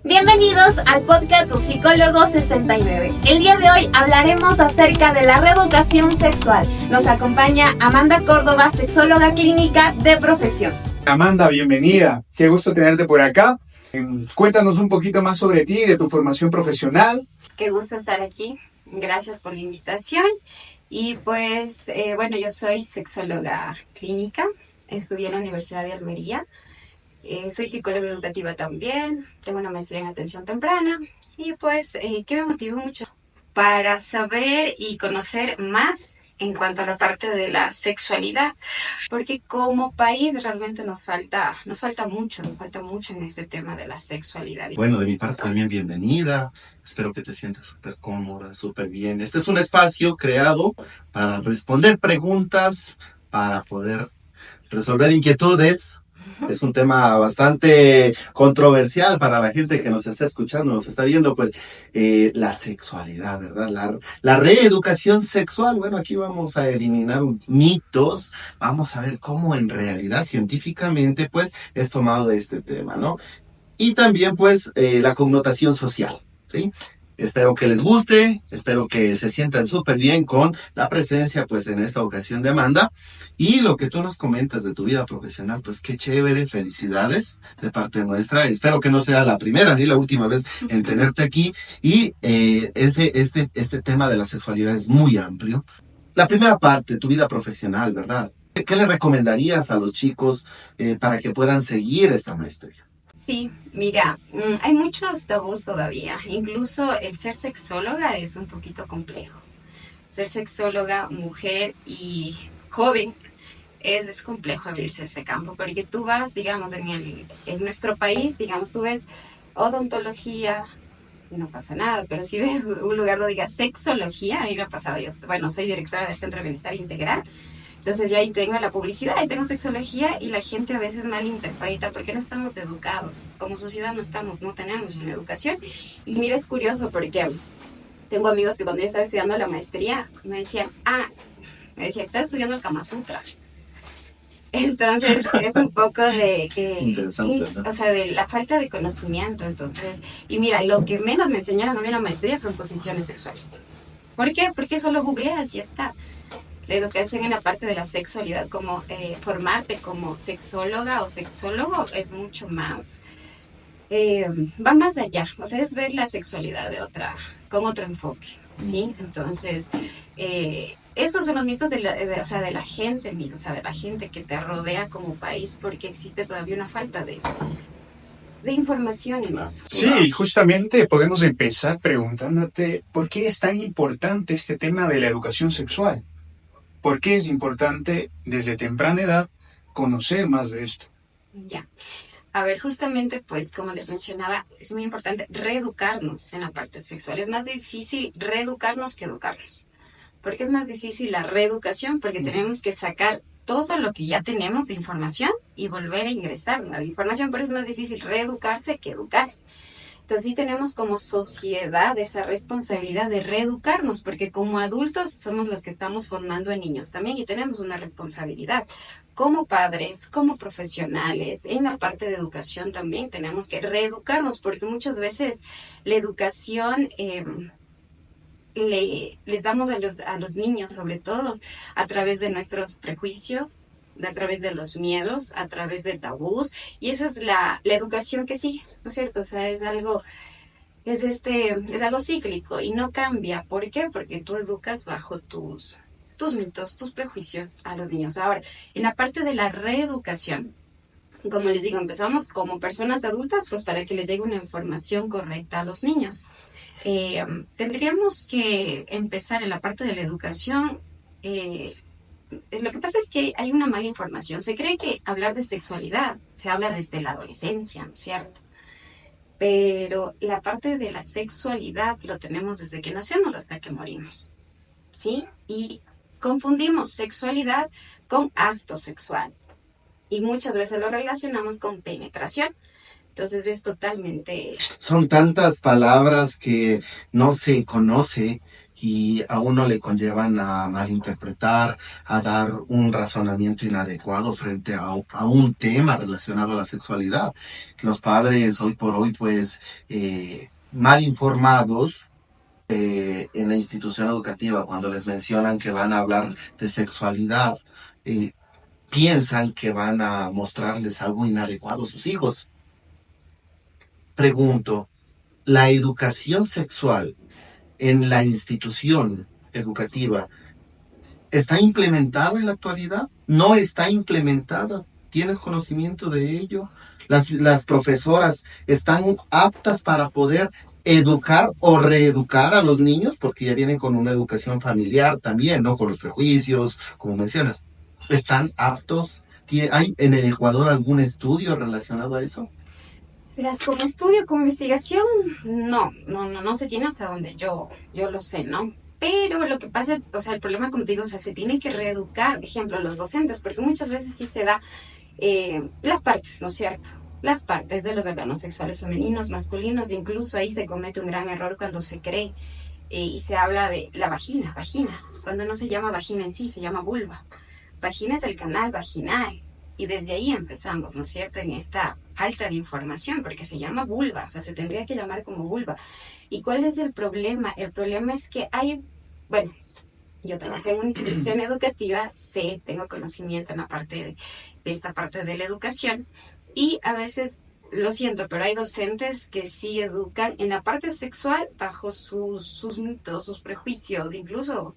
Bienvenidos al podcast Tu Psicólogo 69. El día de hoy hablaremos acerca de la reeducación sexual. Nos acompaña Amanda Córdoba, sexóloga clínica de profesión. Amanda, bienvenida. Qué gusto tenerte por acá. Cuéntanos un poquito más sobre ti, de tu formación profesional. Qué gusto estar aquí. Gracias por la invitación. Y pues, yo soy sexóloga clínica. Estudié en la Universidad de Almería. Soy psicóloga educativa también. Tengo una maestría en atención temprana. Y pues, ¿qué me motivó mucho? Para saber y conocer más en cuanto a la parte de la sexualidad, porque como país realmente nos falta mucho en este tema de la sexualidad. Bueno, de mi parte también bienvenida, espero que te sientas súper cómoda, súper bien. Este es un espacio creado para responder preguntas, para poder resolver inquietudes. Es un tema bastante controversial para la gente que nos está escuchando, nos está viendo, pues la sexualidad, ¿verdad? La reeducación sexual. Bueno, aquí vamos a eliminar mitos, vamos a ver cómo en realidad científicamente pues es tomado este tema, ¿no? Y también pues la connotación social, ¿sí? Espero que les guste, espero que se sientan súper bien con la presencia pues en esta ocasión de Amanda. Y lo que tú nos comentas de tu vida profesional, pues qué chévere, felicidades de parte nuestra. Espero que no sea la primera ni la última vez en tenerte aquí. Y este tema de la sexualidad es muy amplio. La primera parte, tu vida profesional, ¿verdad? ¿Qué le recomendarías a los chicos para que puedan seguir esta maestría? Sí, mira, hay muchos tabús todavía. Incluso el ser sexóloga es un poquito complejo. Ser sexóloga, mujer y joven, es complejo abrirse ese campo, porque tú vas, digamos, en nuestro país, digamos, tú ves odontología y no pasa nada, pero si ves un lugar donde diga sexología, a mí me ha pasado. Yo, soy directora del Centro de Bienestar Integral. Entonces yo ahí tengo la publicidad, ahí tengo sexología y la gente a veces malinterpreta porque no estamos educados. Como sociedad no tenemos una educación. Y mira, es curioso porque tengo amigos que cuando yo estaba estudiando la maestría me decían, estás estudiando el Kama Sutra. Entonces es un poco Interesante, ¿no? O sea, de la falta de conocimiento. Entonces, y mira, lo que menos me enseñaron a mí en la maestría son posiciones sexuales. ¿Por qué? Porque solo googleas y ya está. La educación en la parte de la sexualidad, como formarte como sexóloga o sexólogo, es mucho más, va más allá, o sea, es ver la sexualidad con otro enfoque, ¿sí? Entonces, esos son los mitos de la gente, o sea, de la gente que te rodea como país, porque existe todavía una falta de información en eso. Sí, justamente podemos empezar preguntándote por qué es tan importante este tema de la educación sexual. ¿Por qué es importante desde temprana edad conocer más de esto? Ya. A ver, justamente, pues, como les mencionaba, es muy importante reeducarnos en la parte sexual. Es más difícil reeducarnos que educarnos. ¿Por qué es más difícil la reeducación? Porque tenemos que sacar todo lo que ya tenemos de información y volver a ingresar la información. Por eso es más difícil reeducarse que educarse. Entonces sí tenemos como sociedad esa responsabilidad de reeducarnos, porque como adultos somos los que estamos formando a niños también y tenemos una responsabilidad. Como padres, como profesionales, en la parte de educación también tenemos que reeducarnos, porque muchas veces la educación les damos a los niños, sobre todo, a través de nuestros prejuicios, a través de los miedos, a través de tabús, y esa es la educación que sigue, ¿no es cierto? O sea, es algo cíclico y no cambia. ¿Por qué? Porque tú educas bajo tus mitos, tus prejuicios a los niños. Ahora, en la parte de la reeducación, como les digo, empezamos como personas adultas, pues para que les llegue una información correcta a los niños. Tendríamos que empezar en la parte de la educación. Lo que pasa es que hay una mala información. Se cree que hablar de sexualidad se habla desde la adolescencia, ¿no es cierto? Pero la parte de la sexualidad lo tenemos desde que nacemos hasta que morimos, ¿sí? Y confundimos sexualidad con acto sexual. Y muchas veces lo relacionamos con penetración. Entonces es totalmente... Son tantas palabras que no se conoce y a uno le conllevan a malinterpretar, a dar un razonamiento inadecuado frente a un tema relacionado a la sexualidad. Los padres hoy por hoy, pues, mal informados, en la institución educativa, cuando les mencionan que van a hablar de sexualidad, piensan que van a mostrarles algo inadecuado a sus hijos. Pregunto, ¿la educación sexual en la institución educativa está implementada en la actualidad? ¿No está implementada? ¿Tienes conocimiento de ello? ¿Las profesoras están aptas para poder educar o reeducar a los niños? Porque ya vienen con una educación familiar también, ¿no? Con los prejuicios, como mencionas. ¿Están aptos? ¿Hay en el Ecuador algún estudio relacionado a eso? Verás, como estudio, como investigación, no se tiene hasta donde yo lo sé, ¿no? Pero lo que pasa, o sea, el problema, como te digo, o sea, se tiene que reeducar, por ejemplo, los docentes, porque muchas veces sí se da las partes, ¿no es cierto? Las partes de los órganos sexuales femeninos, masculinos, incluso ahí se comete un gran error cuando se cree y se habla de la vagina, cuando no se llama vagina en sí, se llama vulva. Vagina es el canal vaginal. Y desde ahí empezamos, ¿no es cierto?, en esta falta de información, porque se llama vulva, o sea, se tendría que llamar como vulva. ¿Y cuál es el problema? El problema es que bueno, yo trabajé en una institución educativa, tengo conocimiento en la parte de esta parte de la educación, y a veces, lo siento, pero hay docentes que sí educan en la parte sexual bajo sus mitos, sus prejuicios, incluso...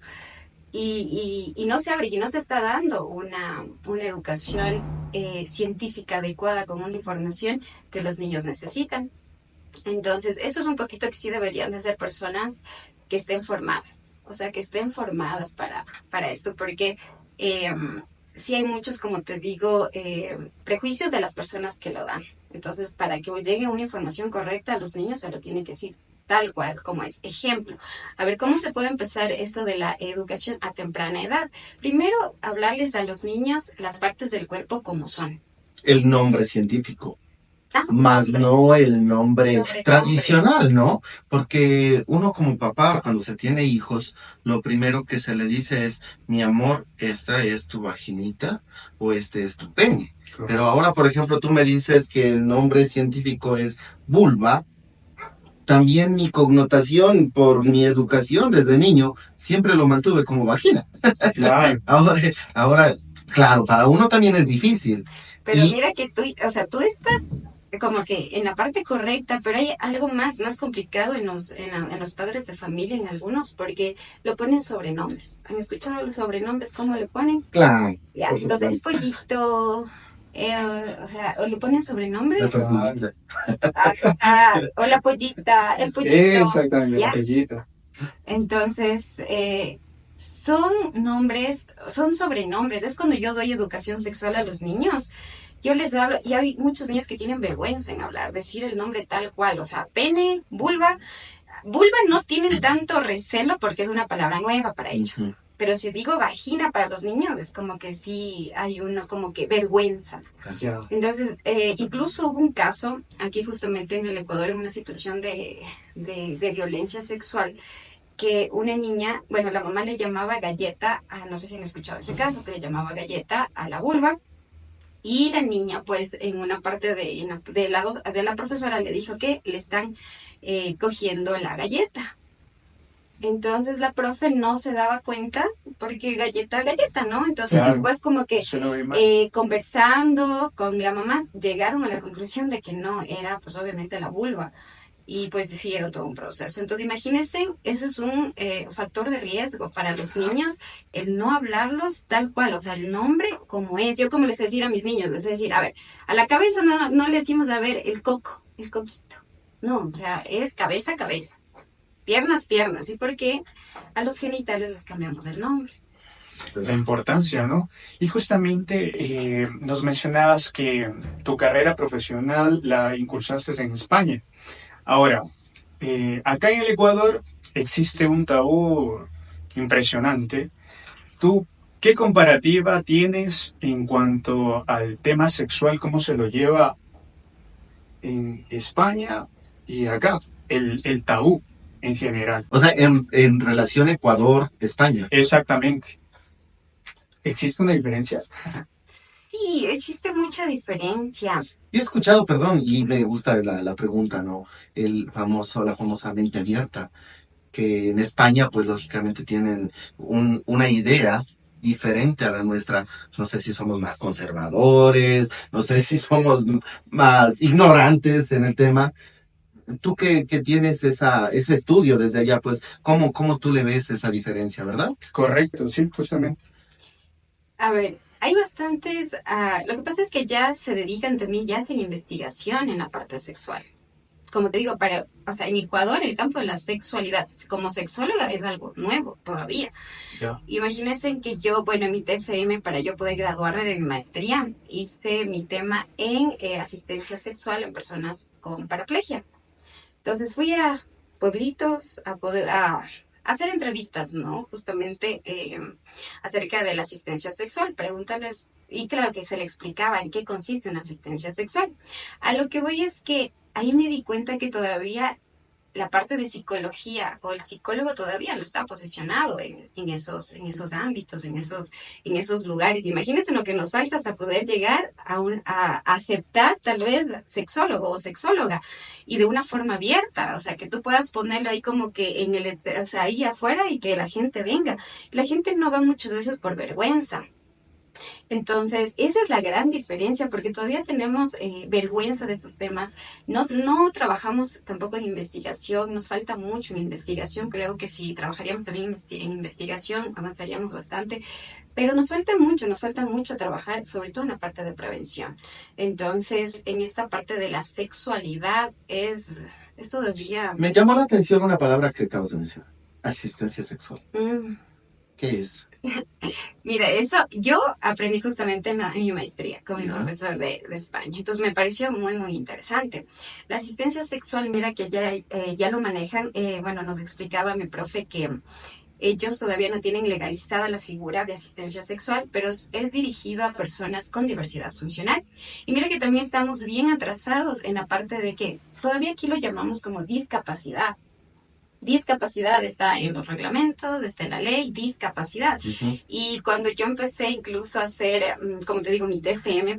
Y no se abre y no se está dando una educación científica adecuada con una información que los niños necesitan. Entonces, eso es un poquito que sí deberían de ser personas que estén formadas, o sea, que estén formadas para esto, porque sí hay muchos, como te digo, prejuicios de las personas que lo dan. Entonces, para que llegue una información correcta a los niños, se lo tiene que decir tal cual como es. Ejemplo, a ver, ¿cómo se puede empezar esto de la educación a temprana edad? Primero, hablarles a los niños las partes del cuerpo como son. El nombre científico, más no el nombre tradicional, ¿no? Porque uno como papá, cuando se tiene hijos, lo primero que se le dice es, mi amor, esta es tu vaginita o este es tu pene. Correcto. Pero ahora, por ejemplo, tú me dices que el nombre científico es vulva. También mi connotación por mi educación desde niño siempre lo mantuve como vagina. Claro. Ahora, claro, para uno también es difícil. Pero mira que tú estás como que en la parte correcta, pero hay algo más complicado en los padres de familia, en algunos, porque lo ponen sobrenombres. ¿Han escuchado los sobrenombres? ¿Cómo le ponen? Claro. Ya, entonces es pollito... o le ponen sobrenombres. O la pollita, el pollito. Exactamente, la pollita. Entonces, son sobrenombres. Es cuando yo doy educación sexual a los niños. Yo les hablo, y hay muchos niños que tienen vergüenza en hablar, decir el nombre tal cual, o sea, pene, vulva. Vulva no tienen tanto recelo porque es una palabra nueva para ellos. Uh-huh. Pero si digo vagina para los niños, es como que sí hay uno como que vergüenza. Yeah. Entonces, incluso hubo un caso, aquí justamente en el Ecuador, en una situación de violencia sexual, que una niña, bueno, la mamá le llamaba galleta, no sé si han escuchado ese caso, que le llamaba galleta a la vulva, y la niña, pues, en una parte del lado de la profesora le dijo que le están cogiendo la galleta. Entonces la profe no se daba cuenta porque galleta, ¿no? Entonces claro, después como que conversando con la mamá llegaron a la conclusión de que no, era pues obviamente la vulva. Y pues hicieron todo un proceso. Entonces imagínense, ese es un factor de riesgo para los niños, el no hablarlos tal cual, o sea, el nombre como es. Yo como les decía a mis niños, les decía, a ver, a la cabeza no le decimos, a ver, el coquito. No, o sea, es cabeza. Piernas, ¿y por qué a los genitales les cambiamos el nombre? La importancia, ¿no? Y justamente nos mencionabas que tu carrera profesional la incursaste en España. Ahora, acá en el Ecuador existe un tabú impresionante. ¿Tú qué comparativa tienes en cuanto al tema sexual, cómo se lo lleva en España y acá, el tabú? en general. O sea, en relación Ecuador-España. Exactamente. ¿Existe una diferencia? Sí, existe mucha diferencia. Yo he escuchado, perdón, y me gusta la pregunta, ¿no? La famosa mente abierta, que en España, pues lógicamente tienen una idea diferente a la nuestra. No sé si somos más conservadores, no sé si somos más ignorantes en el tema. Tú que tienes ese estudio desde allá, pues, ¿cómo tú le ves esa diferencia, verdad? Correcto, sí, justamente. A ver, hay bastantes, lo que pasa es que ya se dedican también, ya hacen investigación en la parte sexual. Como te digo, o sea, en Ecuador el campo de la sexualidad como sexóloga es algo nuevo todavía. Ya. Imagínense que yo, bueno, en mi TFM, para yo poder graduarme de mi maestría, hice mi tema en asistencia sexual en personas con paraplegia. Entonces fui a pueblitos a hacer entrevistas, ¿no? Justamente acerca de la asistencia sexual, pregúntales, y claro que se le explicaba en qué consiste una asistencia sexual. A lo que voy es que ahí me di cuenta que todavía la parte de psicología o el psicólogo todavía no está posicionado en esos ámbitos, en esos lugares. Imagínense lo que nos falta hasta poder llegar a aceptar tal vez sexólogo o sexóloga y de una forma abierta, o sea, que tú puedas ponerlo ahí como que o sea, ahí afuera y que la gente venga. La gente no va muchas veces por vergüenza. Entonces, esa es la gran diferencia, porque todavía tenemos vergüenza de estos temas. No trabajamos tampoco en investigación, nos falta mucho en investigación. Creo que si trabajaríamos también en investigación, avanzaríamos bastante, pero nos falta mucho trabajar, sobre todo en la parte de prevención. Entonces, en esta parte de la sexualidad es todavía... Me llamó la atención una palabra que acabas de mencionar, asistencia sexual. ¿Qué es? Mira, eso yo aprendí justamente en mi maestría con mi Ya. profesor de España. Entonces me pareció muy, muy interesante. La asistencia sexual, mira que ya lo manejan. Bueno, nos explicaba mi profe que ellos todavía no tienen legalizada la figura de asistencia sexual, pero es dirigido a personas con diversidad funcional. Y mira que también estamos bien atrasados en la parte de que todavía aquí lo llamamos como discapacidad. Discapacidad está en los reglamentos, está en la ley, discapacidad. Ujú. Y cuando yo empecé incluso a hacer, como te digo, mi TFM,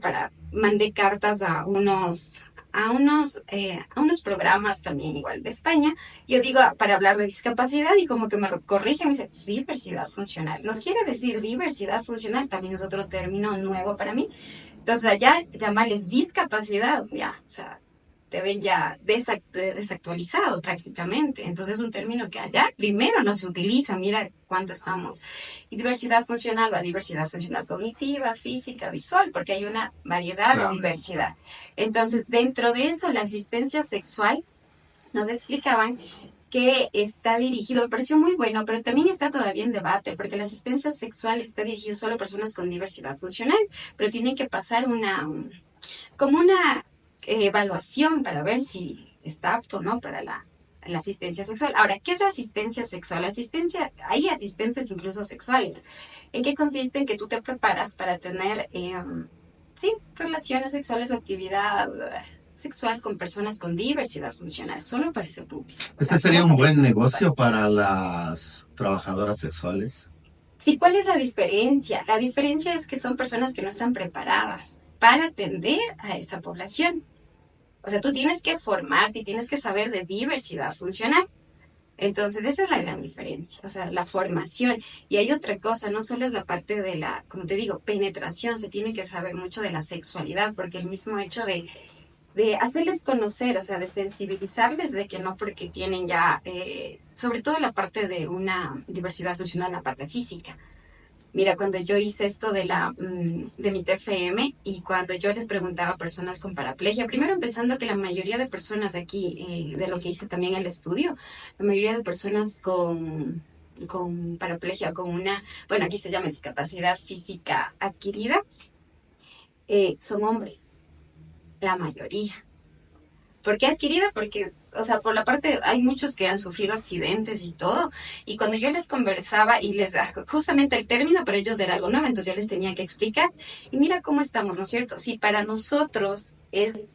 mandé cartas a unos programas también igual de España, yo digo, para hablar de discapacidad y como que me corrigen, me dice, diversidad funcional. Nos quiere decir diversidad funcional, también es otro término nuevo para mí. Entonces allá llamarles discapacidad, ya, o sea, te ven ya desactualizado prácticamente. Entonces es un término que allá primero no se utiliza, mira cuánto estamos. Y diversidad funcional, la diversidad funcional cognitiva, física, visual, porque hay una variedad Claro. de diversidad. Entonces dentro de eso la asistencia sexual nos explicaban que está dirigido, me pareció muy bueno, pero también está todavía en debate, porque la asistencia sexual está dirigida solo a personas con diversidad funcional, pero tienen que pasar como una evaluación para ver si está apto o no para la asistencia sexual. Ahora, ¿qué es la asistencia sexual? Hay asistentes incluso sexuales. ¿En qué consiste? En que tú te preparas para tener, sí, relaciones sexuales o actividad sexual con personas con diversidad funcional, solo para ese público. Este sería un buen negocio para las trabajadoras sexuales. Sí, ¿cuál es la diferencia? La diferencia es que son personas que no están preparadas para atender a esa población. O sea, tú tienes que formarte y tienes que saber de diversidad funcional. Entonces, esa es la gran diferencia, o sea, la formación. Y hay otra cosa, no solo es la parte de la, como te digo, penetración, se tiene que saber mucho de la sexualidad, porque el mismo hecho de hacerles conocer, o sea, de sensibilizarles de que no porque tienen ya, sobre todo la parte de una diversidad funcional, la parte física. Mira, cuando yo hice esto de mi TFM y cuando yo les preguntaba a personas con paraplegia, primero empezando que la mayoría de personas de aquí, de lo que hice también en el estudio, la mayoría de personas con paraplegia, bueno, aquí se llama discapacidad física adquirida, son hombres, la mayoría. ¿Por qué adquirida? Porque, o sea, por la parte, hay muchos que han sufrido accidentes y todo, y cuando yo les conversaba y justamente el término para ellos era algo nuevo, entonces yo les tenía que explicar, y mira cómo estamos, ¿no es cierto? Si para nosotros es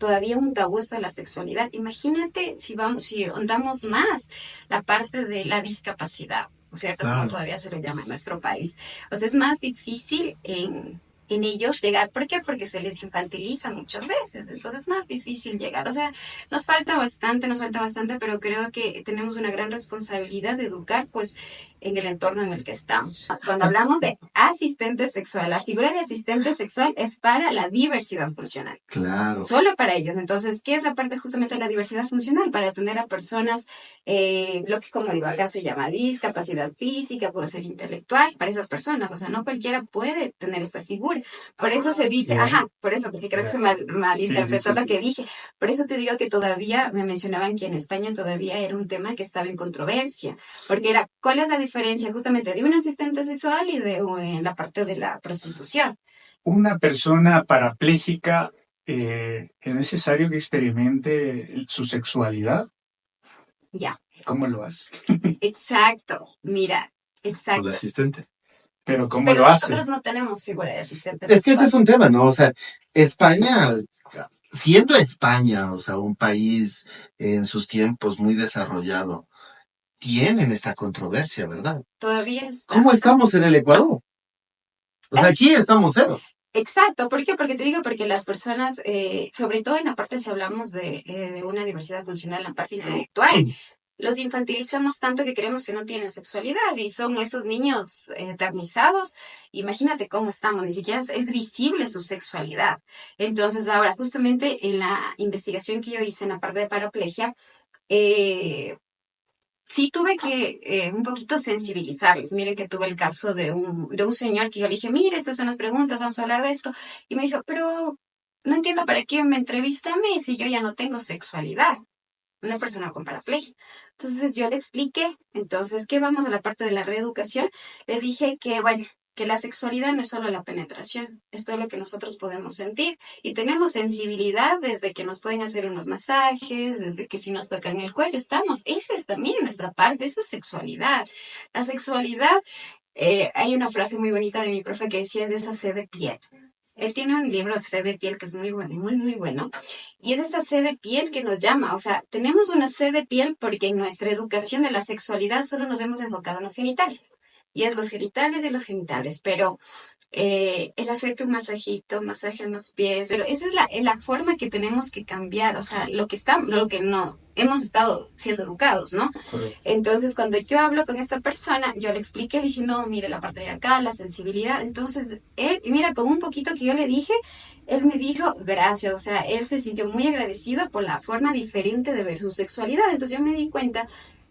todavía un tabú esto de la sexualidad. Imagínate si ahondamos más la parte de la discapacidad, ¿no es cierto? Como todavía se lo llama en nuestro país. O sea, es más difícil en ellos llegar. ¿Por qué? Porque se les infantiliza muchas veces, entonces es más difícil llegar. O sea, nos falta bastante, pero creo que tenemos una gran responsabilidad de educar, pues, en el entorno en el que estamos. Cuando hablamos de asistente sexual, la figura de asistente sexual es para la diversidad funcional. Claro. Solo para ellos. Entonces, ¿qué es la parte justamente de la diversidad funcional? Para atender a personas, lo que como digo acá se llama discapacidad física, puede ser intelectual, para esas personas. O sea, no cualquiera puede tener esta figura. Por eso se dice, por eso, porque creo que se malinterpretó lo que dije. Por eso te digo que todavía me mencionaban que en España todavía era un tema que estaba en controversia. Porque era, ¿cuál es la diferencia justamente de un asistente sexual y de la parte de la prostitución? Una persona parapléjica, ¿es necesario que experimente su sexualidad? Ya. ¿Cómo lo hace? Exacto. Mira, exacto. Con el asistente. Pero ¿cómo lo hace? Nosotros no tenemos figura de asistente Es que sexual. ese es un tema, ¿no? O sea, España, siendo España, o sea, un país en sus tiempos muy desarrollado, tienen esta controversia, ¿verdad? Todavía está. ¿Cómo estamos en el Ecuador? O sea, aquí estamos cero. Exacto, ¿por qué? Porque te digo, porque las personas, sobre todo en la parte, si hablamos de una diversidad funcional, en la parte intelectual, los infantilizamos tanto que creemos que no tienen sexualidad y son esos niños eternizados. Imagínate cómo estamos, ni siquiera es visible su sexualidad. Entonces, ahora, justamente en la investigación que yo hice en la parte de paraplegia, sí tuve que un poquito sensibilizarles. Miren que tuve el caso de un señor que yo le dije, mire, estas son las preguntas, vamos a hablar de esto. Y me dijo, pero no entiendo para qué me entrevista a mí si yo ya no tengo sexualidad. Una persona con paraplegia. Entonces yo le expliqué, entonces que vamos a la parte de la reeducación. Le dije que, bueno, que la sexualidad no es solo la penetración, es todo lo que nosotros podemos sentir. Y tenemos sensibilidad desde que nos pueden hacer unos masajes, desde que si nos tocan el cuello, esa es también nuestra parte, eso es sexualidad. La sexualidad, hay una frase muy bonita de mi profe que decía, es de esa sed de piel. Él tiene un libro de sed de piel que es muy bueno, muy bueno. Y es esa sed de piel que nos llama. O sea, tenemos una sed de piel porque en nuestra educación de la sexualidad solo nos hemos enfocado en los genitales. Y es los genitales. Pero el hacerte un masaje en los pies. Pero esa es la forma que tenemos que cambiar. O sea, lo que no hemos estado siendo educados, ¿no? Correcto. Entonces, cuando yo hablo con esta persona, yo le expliqué, le dije, no, mire la parte de acá, la sensibilidad. Entonces, él, mira, con un poquito que yo le dije, él me dijo, gracias. O sea, él se sintió muy agradecido por la forma diferente de ver su sexualidad. Entonces, yo me di cuenta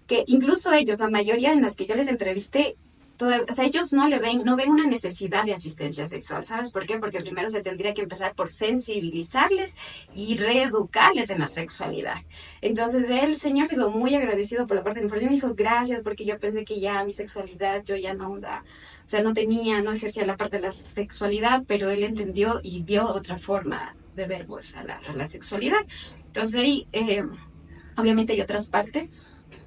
que incluso ellos, la mayoría en los que yo les entrevisté, o sea, ellos no ven una necesidad de asistencia sexual, ¿sabes por qué? Porque primero se tendría que empezar por sensibilizarles y reeducarles en la sexualidad. Entonces, el señor se quedó muy agradecido por la parte de la información y me dijo, gracias, porque yo pensé que ya mi sexualidad, yo ya no no ejercía la parte de la sexualidad, pero él entendió y vio otra forma de ver, pues, a la sexualidad. Entonces, ahí, obviamente hay otras partes,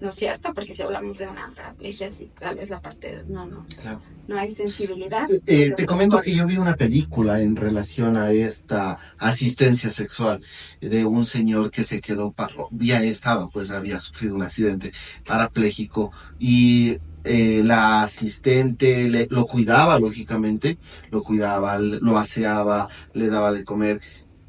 ¿no es cierto? Porque si hablamos de una paraplegia, sí, tal vez la parte Claro. no hay sensibilidad. Te comento que yo vi una película en relación a esta asistencia sexual de un señor que se quedó, había sufrido un accidente parapléjico y la asistente lo cuidaba, lógicamente, lo aseaba, le daba de comer.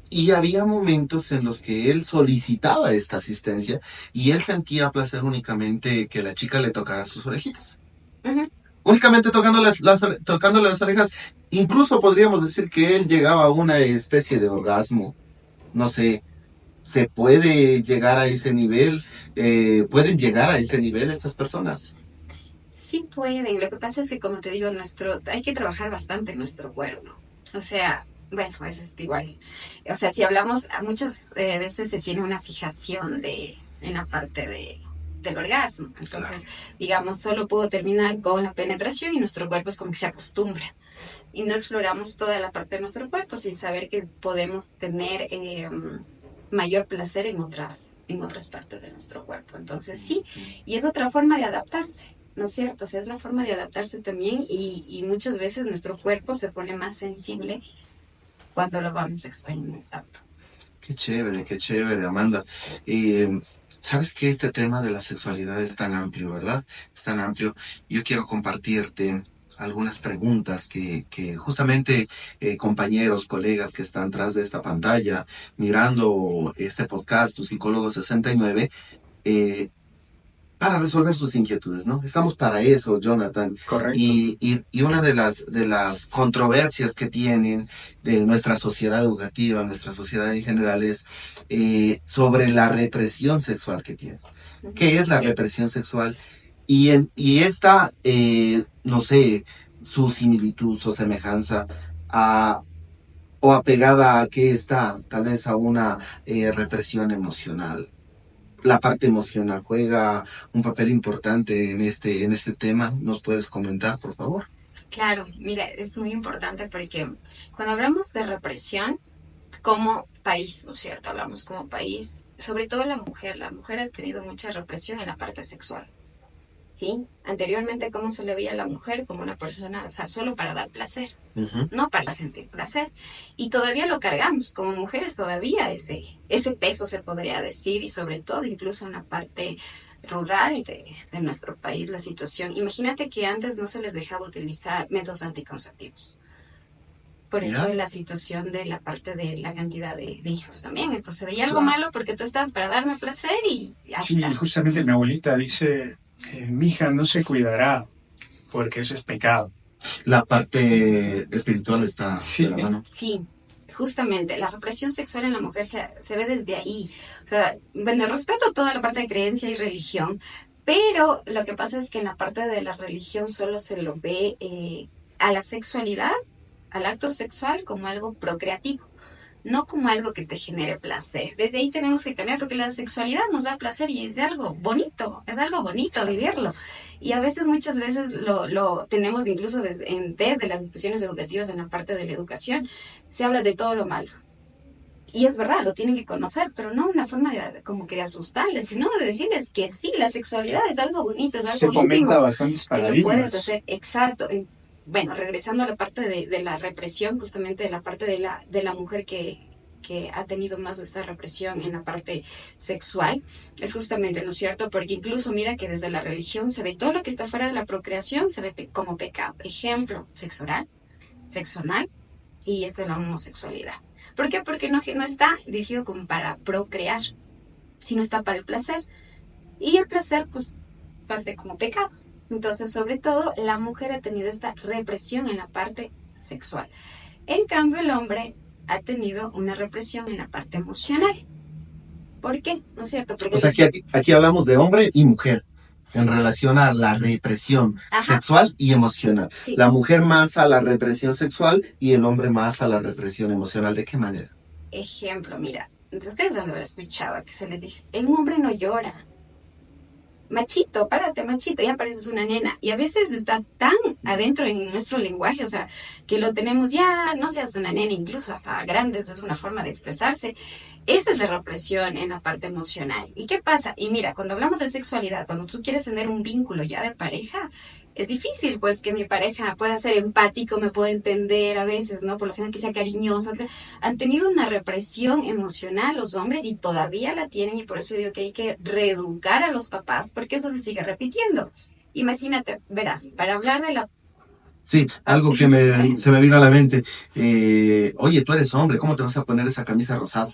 Y había momentos en los que él solicitaba esta asistencia y él sentía placer únicamente que la chica le tocara sus orejitas. Uh-huh. Únicamente tocándole las orejas. Incluso podríamos decir que él llegaba a una especie de orgasmo. No sé, ¿se puede llegar a ese nivel? ¿Pueden llegar a ese nivel estas personas? Sí pueden. Lo que pasa es que, como te digo, hay que trabajar bastante en nuestro cuerpo. O sea, bueno, eso es igual. O sea, si hablamos, muchas veces se tiene una fijación en la parte del orgasmo. Entonces, digamos, solo puedo terminar con la penetración y nuestro cuerpo es como que se acostumbra. Y no exploramos toda la parte de nuestro cuerpo sin saber que podemos tener mayor placer en otras partes de nuestro cuerpo. Entonces, sí, y es otra forma de adaptarse, ¿no es cierto? O sea, es la forma de adaptarse también y muchas veces nuestro cuerpo se pone más sensible cuando lo vamos experimentando. qué chévere, Amanda. Y sabes que este tema de la sexualidad es tan amplio, ¿verdad? Es tan amplio. Yo quiero compartirte algunas preguntas que justamente compañeros, colegas que están tras de esta pantalla, mirando este podcast, Tu Psicólogo 69, eh, para resolver sus inquietudes, ¿no? Estamos para eso, Jonathan. Correcto. Y una de las controversias que tienen de nuestra sociedad educativa, nuestra sociedad en general, es sobre la represión sexual que tiene. ¿Qué es la represión sexual? Y esta, no sé, su similitud, su semejanza a, o apegada a qué está, tal vez a una represión emocional. La parte emocional juega un papel importante en este tema. ¿Nos puedes comentar, por favor? Claro, mira, es muy importante porque cuando hablamos de represión como país, ¿no es cierto? Hablamos como país, sobre todo la mujer ha tenido mucha represión en la parte sexual, ¿sí? Anteriormente, ¿cómo se le veía a la mujer? Como una persona, o sea, solo para dar placer, no para sentir placer. Y todavía lo cargamos, como mujeres todavía ese peso se podría decir, y sobre todo incluso en la parte rural de nuestro país, la situación. Imagínate que antes no se les dejaba utilizar métodos anticonceptivos. Por eso la situación de la parte de la cantidad de hijos también. Entonces veía algo malo porque tú estás para darme placer y ya Sí, está. justamente mi abuelita dice, mi hija no se cuidará porque eso es pecado. La parte espiritual está Sí. de la mano. Sí, justamente, la represión sexual en la mujer se ve desde ahí. O sea, bueno, respeto toda la parte de creencia y religión, pero lo que pasa es que en la parte de la religión solo se lo ve a la sexualidad, al acto sexual, como algo procreativo, no como algo que te genere placer. Desde ahí tenemos que cambiar, porque la sexualidad nos da placer y es algo bonito vivirlo. Y a veces, muchas veces lo tenemos incluso desde las instituciones educativas, en la parte de la educación, se habla de todo lo malo. Y es verdad, lo tienen que conocer, pero no una forma de, como que de asustarles, sino de decirles que sí, la sexualidad es algo bonito, es algo Se fomenta íntimo, bastantes que lo paradigmas. puedes hacer, exacto. Bueno, regresando a la parte de la represión, justamente de la parte de la mujer que ha tenido más de esta represión en la parte sexual, es justamente, ¿no es cierto? Porque incluso mira que desde la religión se ve todo lo que está fuera de la procreación, se ve como pecado. Ejemplo, sexo oral, sexo anal, y esto es la homosexualidad. ¿Por qué? Porque no está dirigido como para procrear, sino está para el placer. Y el placer, pues, parte como pecado. Entonces, sobre todo, la mujer ha tenido esta represión en la parte sexual. En cambio, el hombre ha tenido una represión en la parte emocional. ¿Por qué? ¿No es cierto? Porque o sea, aquí hablamos de hombre y mujer, sí, en relación a la represión ajá, sexual y emocional. sí. La mujer más a la represión sexual y el hombre más a la represión emocional. ¿De qué manera? Ejemplo, mira, ustedes han de haber escuchado que se les dice, un hombre no llora. Machito, párate, machito, ya pareces una nena. Y a veces está tan adentro en nuestro lenguaje, o sea, que lo tenemos ya, no seas una nena, incluso hasta grandes, es una forma de expresarse. Esa es la represión en la parte emocional. ¿Y qué pasa? Y mira, cuando hablamos de sexualidad, cuando tú quieres tener un vínculo ya de pareja, es difícil, pues, que mi pareja pueda ser empático, me pueda entender a veces, ¿no? Por lo general que sea cariñoso. Han tenido una represión emocional los hombres y todavía la tienen, y por eso digo que hay que reeducar a los papás, porque eso se sigue repitiendo. Imagínate, verás, para hablar de la... Sí, algo que se me vino a la mente. Oye, tú eres hombre, ¿cómo te vas a poner esa camisa rosada?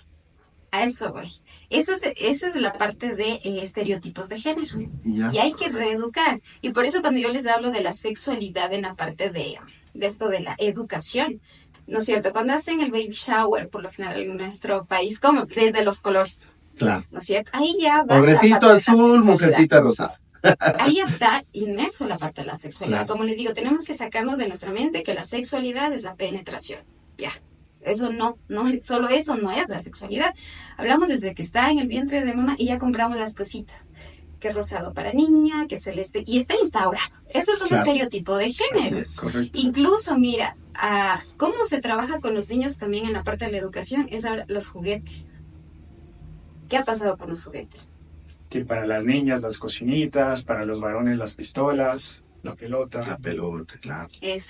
A eso voy. Esa es la parte de estereotipos de género. Ya. Y hay que reeducar. Y por eso cuando yo les hablo de la sexualidad en la parte de esto de la educación, ¿no es cierto? Cuando hacen el baby shower, por lo general en nuestro país, como desde los colores, Claro. ¿no es cierto? Ahí ya va Hombrecito la parte de la azul, sexualidad. mujercita rosada. Ahí está inmerso la parte de la sexualidad. Claro. Como les digo, tenemos que sacarnos de nuestra mente que la sexualidad es la penetración. Ya. Eso no, solo eso no es la sexualidad. Hablamos desde que está en el vientre de mamá y ya compramos las cositas. Que rosado para niña, que celeste, y está instaurado. Eso es un Claro. estereotipo de género. Así es. Correcto. Incluso, mira, cómo se trabaja con los niños también en la parte de la educación es ahora los juguetes. ¿Qué ha pasado con los juguetes? Que para las niñas las cocinitas, para los varones las pistolas, la pelota. La pelota, claro.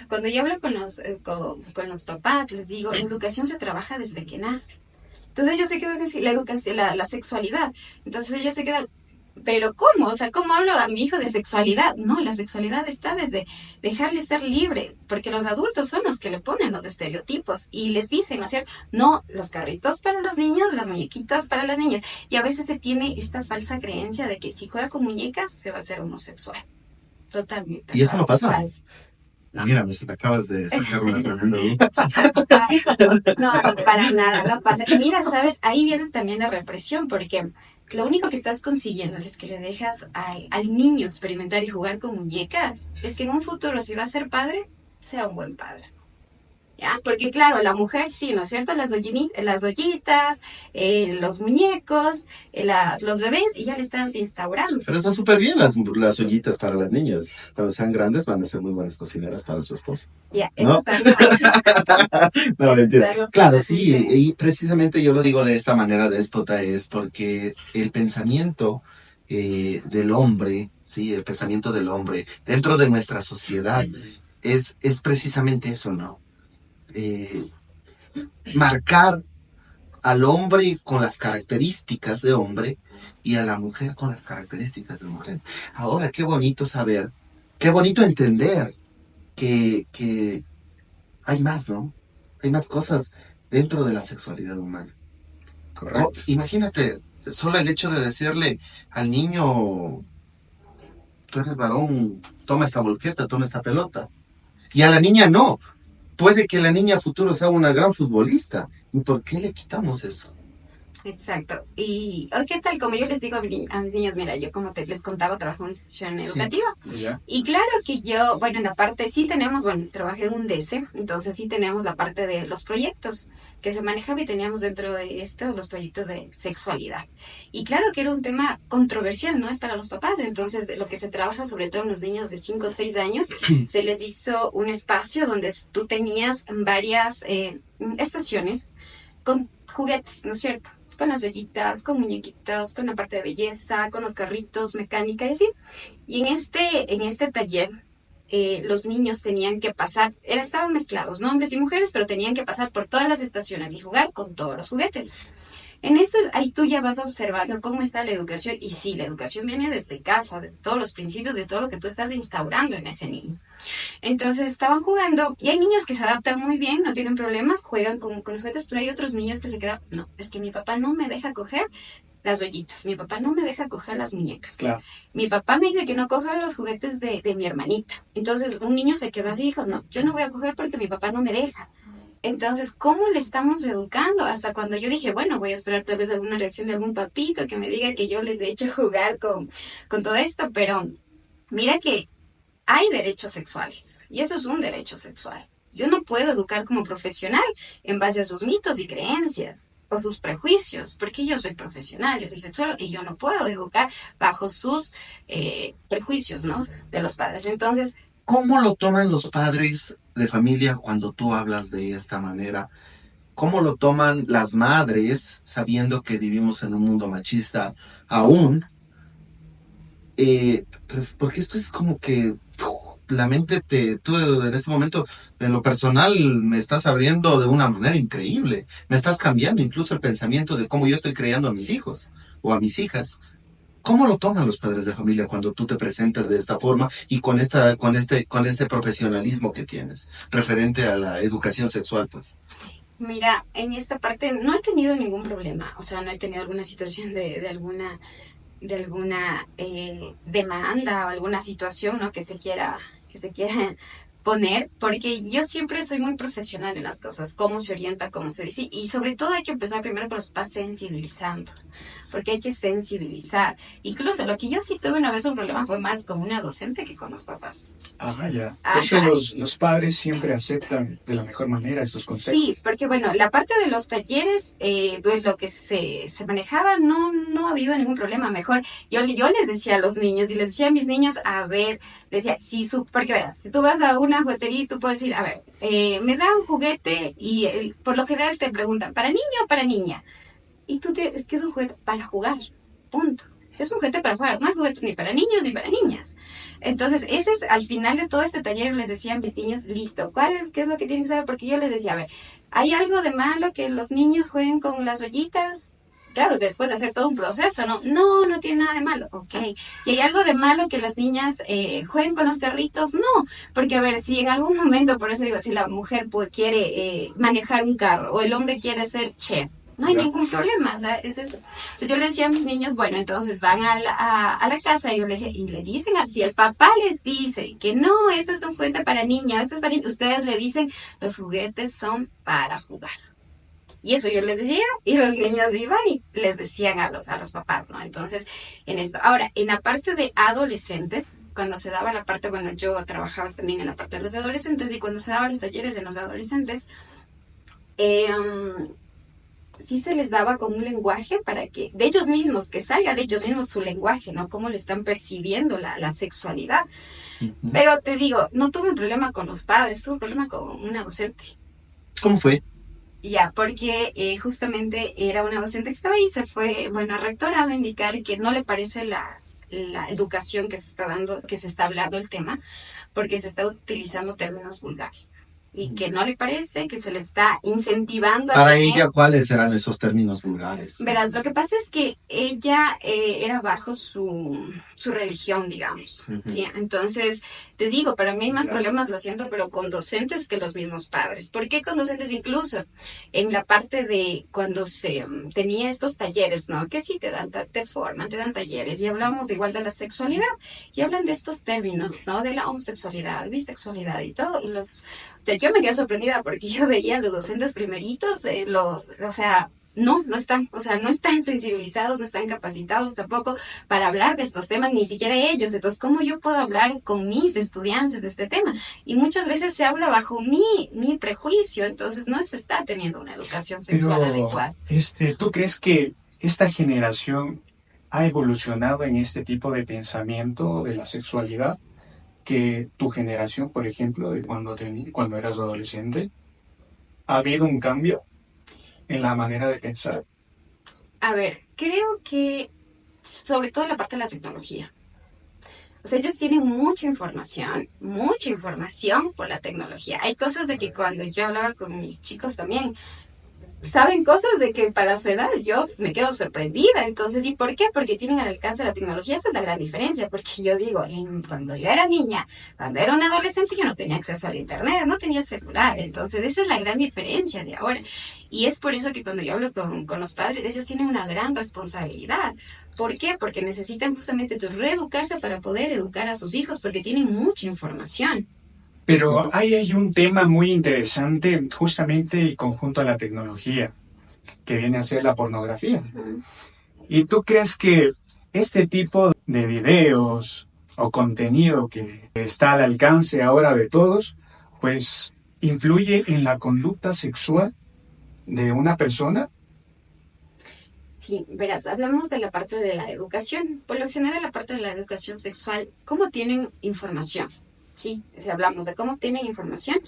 Cuando yo hablo con los papás, les digo, la educación se trabaja desde que nace. Entonces ellos se quedan así, la educación, la sexualidad. Entonces ellos se quedan, pero ¿cómo? O sea, ¿cómo hablo a mi hijo de sexualidad? No, la sexualidad está desde dejarle ser libre, porque los adultos son los que le ponen los estereotipos y les dicen, ¿no es cierto? No, los carritos para los niños, las muñequitas para las niñas. Y a veces se tiene esta falsa creencia de que si juega con muñecas se va a ser homosexual. Totalmente. ¿Y eso no pasa? Falso. No. Mira, me acabas de sacar una tremenda duda. No, para nada, no pasa. Y mira, ¿sabes? Ahí viene también la represión, porque lo único que estás consiguiendo si es que le dejas al niño experimentar y jugar con muñecas, es que en un futuro, si va a ser padre, sea un buen padre. ¿Ya? Porque claro, la mujer sí, ¿no es cierto? Las ollitas, los muñecos, los bebés, y ya le están instaurando. Pero está súper bien las ollitas para las niñas. Cuando sean grandes van a ser muy buenas cocineras para su esposo. Ya, ¿No? eso es algo. No, mentira. Es algo Claro, que sí, sí. y precisamente yo lo digo de esta manera déspota es porque el pensamiento del hombre, sí, el pensamiento del hombre dentro de nuestra sociedad es precisamente eso, ¿no? Marcar al hombre con las características de hombre y a la mujer con las características de mujer. Ahora, qué bonito saber, qué bonito entender que hay más, ¿no? Hay más cosas dentro de la sexualidad humana. Correcto. Imagínate, solo el hecho de decirle al niño, tú eres varón, toma esta volqueta, toma esta pelota. Y a la niña no. Puede que la niña a futuro sea una gran futbolista. ¿Y por qué le quitamos eso? Exacto. Y ¿qué tal? Como yo les digo a mis niños, mira, yo como les contaba, trabajo en una institución Sí. educativa. Ya. Y claro que yo, bueno, en la parte sí tenemos, bueno, trabajé en un DC, entonces sí tenemos la parte de los proyectos que se manejaba y teníamos dentro de esto los proyectos de sexualidad. Y claro que era un tema controversial, ¿no? Es para los papás, entonces lo que se trabaja sobre todo en los niños de 5 o 6 años, se les hizo un espacio donde tú tenías varias estaciones con juguetes, ¿no es cierto? Con las ollitas, con muñequitos, con la parte de belleza, con los carritos, mecánica y así. Y en este taller, los niños tenían que pasar, estaban mezclados, ¿no? Hombres y mujeres, pero tenían que pasar por todas las estaciones y jugar con todos los juguetes. En eso, ahí tú ya vas observando cómo está la educación. Y sí, la educación viene desde casa, desde todos los principios, de todo lo que tú estás instaurando en ese niño. Entonces estaban jugando y hay niños que se adaptan muy bien, no tienen problemas, juegan con los juguetes, pero hay otros niños que se quedan, no, es que mi papá no me deja coger las ollitas, mi papá no me deja coger las muñecas. Claro. Mi papá me dice que no coja los juguetes de mi hermanita. Entonces un niño se quedó así y dijo, no, yo no voy a coger porque mi papá no me deja. Entonces, ¿cómo le estamos educando? Hasta cuando yo dije, bueno, voy a esperar tal vez alguna reacción de algún papito que me diga que yo les he hecho jugar con todo esto, pero mira que hay derechos sexuales y eso es un derecho sexual. Yo no puedo educar como profesional en base a sus mitos y creencias o sus prejuicios, porque yo soy profesional, yo soy sexólogo y yo no puedo educar bajo sus prejuicios, ¿no? De los padres. Entonces, ¿Cómo lo toman los padres de familia cuando tú hablas de esta manera? ¿Cómo lo toman las madres sabiendo que vivimos en un mundo machista aún? Porque esto es como que la mente tú en este momento, en lo personal, me estás abriendo de una manera increíble. Me estás cambiando incluso el pensamiento de cómo yo estoy creando a mis hijos o a mis hijas. ¿Cómo lo toman los padres de familia cuando tú te presentas de esta forma y con este profesionalismo que tienes referente a la educación sexual, pues? mira, en esta parte no he tenido ningún problema, o sea, no he tenido alguna situación de alguna demanda o alguna situación, ¿no? que se quiera poner, porque yo siempre soy muy profesional en las cosas, cómo se orienta, cómo se dice, y sobre todo hay que empezar primero con los papás sensibilizando, porque hay que sensibilizar. Incluso lo que yo sí tuve una vez un problema fue más con una docente que con los papás. Ah, ya. Ajá. Entonces los padres siempre aceptan de la mejor manera estos conceptos. Sí, porque bueno, la parte de los talleres, de lo que se manejaba, no ha habido ningún problema. Mejor, yo les decía a los niños y les decía a mis niños, a ver, les decía, porque verás, si tú vas a una juguetería y tú puedes decir, a ver, me da un juguete y por lo general te preguntan, ¿para niño o para niña? Y es que es un juguete para jugar, punto. Es un juguete para jugar, no hay juguetes ni para niños ni para niñas. Entonces, ese es, al final de todo este taller les decían mis niños, listo, ¿qué es lo que tienen que saber? Porque yo les decía, a ver, ¿hay algo de malo que los niños jueguen con las ollitas? Claro, después de hacer todo un proceso, ¿no? No, no tiene nada de malo, ok. ¿Y hay algo de malo que las niñas jueguen con los carritos? No, porque a ver, si en algún momento, por eso digo, si la mujer pues, quiere manejar un carro o el hombre quiere ser chef, no hay ningún problema, o sea, es eso. Entonces yo le decía a mis niños, bueno, entonces van a la casa y yo les decía, y le dicen, si el papá les dice que no, eso es un juguete para niños, eso es para niños, ustedes le dicen, los juguetes son para jugar. Y eso yo les decía, y los niños iban y les decían a los papás, ¿no? Entonces, en esto. Ahora, en la parte de adolescentes, cuando se daba la parte, bueno, yo trabajaba también en la parte de los adolescentes, y cuando se daban los talleres de los adolescentes, sí se les daba como un lenguaje para que, de ellos mismos, que salga de ellos mismos su lenguaje, ¿no? Cómo lo están percibiendo la sexualidad. Uh-huh. Pero te digo, no tuve un problema con los padres, tuve un problema con una docente. ¿Cómo fue? Ya, porque justamente era una docente que estaba ahí, se fue, bueno, al rectorado a indicar que no le parece la educación que se está dando, que se está hablando el tema, porque se está utilizando términos vulgares. Y que no le parece, que se le está incentivando a para ella, ¿cuáles eran esos términos vulgares? Verás, lo que pasa es que ella era bajo su religión, digamos. Uh-huh. ¿Sí? Entonces, te digo, para mí hay más problemas, lo siento, pero con docentes que los mismos padres. ¿Por qué con docentes? Incluso en la parte de cuando se tenía estos talleres, ¿no? Que sí te forman, te dan talleres, y hablamos de igual de la sexualidad, y hablan de estos términos, ¿no? De la homosexualidad, bisexualidad y todo, y o sea, yo me quedé sorprendida porque yo veía a los docentes primeritos, o sea, no están sensibilizados, no están capacitados tampoco para hablar de estos temas, ni siquiera ellos. Entonces, ¿cómo yo puedo hablar con mis estudiantes de este tema? Y muchas veces se habla bajo mi prejuicio, entonces no se está teniendo una educación sexual adecuada. ¿Tú crees que esta generación ha evolucionado en este tipo de pensamiento de la sexualidad? Que tu generación, por ejemplo, de cuando eras adolescente, ¿ha habido un cambio en la manera de pensar? A ver, creo que sobre todo en la parte de la tecnología. O sea, ellos tienen mucha información por la tecnología. Hay cosas de que cuando yo hablaba con mis chicos también, saben cosas de que para su edad yo me quedo sorprendida. Entonces, ¿y por qué? Porque tienen al alcance de la tecnología. Esa es la gran diferencia, porque yo digo, cuando yo era niña, cuando era una adolescente, yo no tenía acceso al internet, no tenía celular. Entonces, esa es la gran diferencia de ahora. Y es por eso que cuando yo hablo con los padres, ellos tienen una gran responsabilidad. ¿Por qué? Porque necesitan justamente reeducarse para poder educar a sus hijos, porque tienen mucha información. Pero ahí hay un tema muy interesante, justamente el conjunto a la tecnología, que viene a ser la pornografía. Uh-huh. ¿Y tú crees que este tipo de videos o contenido que está al alcance ahora de todos, pues influye en la conducta sexual de una persona? Sí, verás, hablamos de la parte de la educación. Por lo general, la parte de la educación sexual, ¿cómo tienen información? Sí, si hablamos de cómo obtienen información,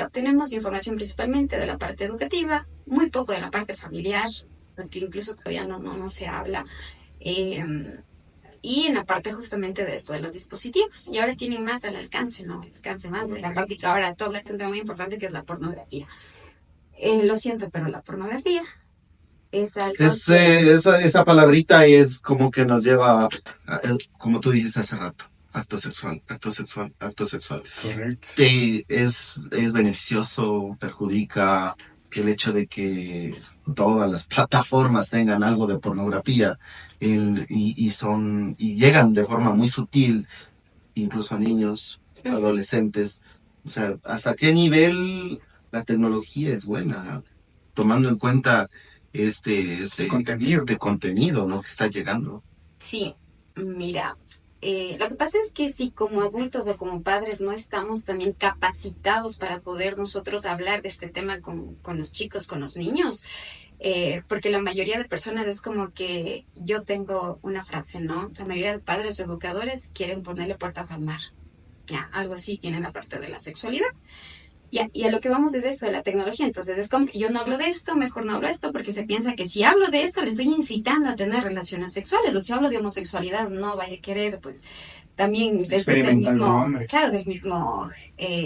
obtenemos información principalmente de la parte educativa, muy poco de la parte familiar, porque incluso todavía no se habla, y en la parte justamente de esto, de los dispositivos. Y ahora tienen más al alcance, ¿no? Alcance más de la práctica. Ahora tú hablaste de un tema muy importante que es la pornografía. Lo siento, pero la pornografía es algo esa palabrita es como que nos lleva, como tú dijiste hace rato. Acto sexual. Correcto. Es beneficioso, perjudica el hecho de que todas las plataformas tengan algo de pornografía y llegan de forma muy sutil, incluso a niños, adolescentes. O sea, ¿hasta qué nivel la tecnología es buena? Tomando en cuenta este contenido, ¿no? Que está llegando. Sí, mira. Lo que pasa es que si como adultos o como padres no estamos también capacitados para poder nosotros hablar de este tema con los chicos, con los niños, porque la mayoría de personas es como que yo tengo una frase, ¿no? La mayoría de padres o educadores quieren ponerle puertas al mar. Ya, algo así tienen la parte de la sexualidad. Y a lo que vamos es esto de la tecnología. Entonces es como que yo no hablo de esto, mejor no hablo de esto, porque se piensa que si hablo de esto le estoy incitando a tener relaciones sexuales. O si hablo de homosexualidad, no vaya a querer, pues, también desde del mismo, claro, del mismo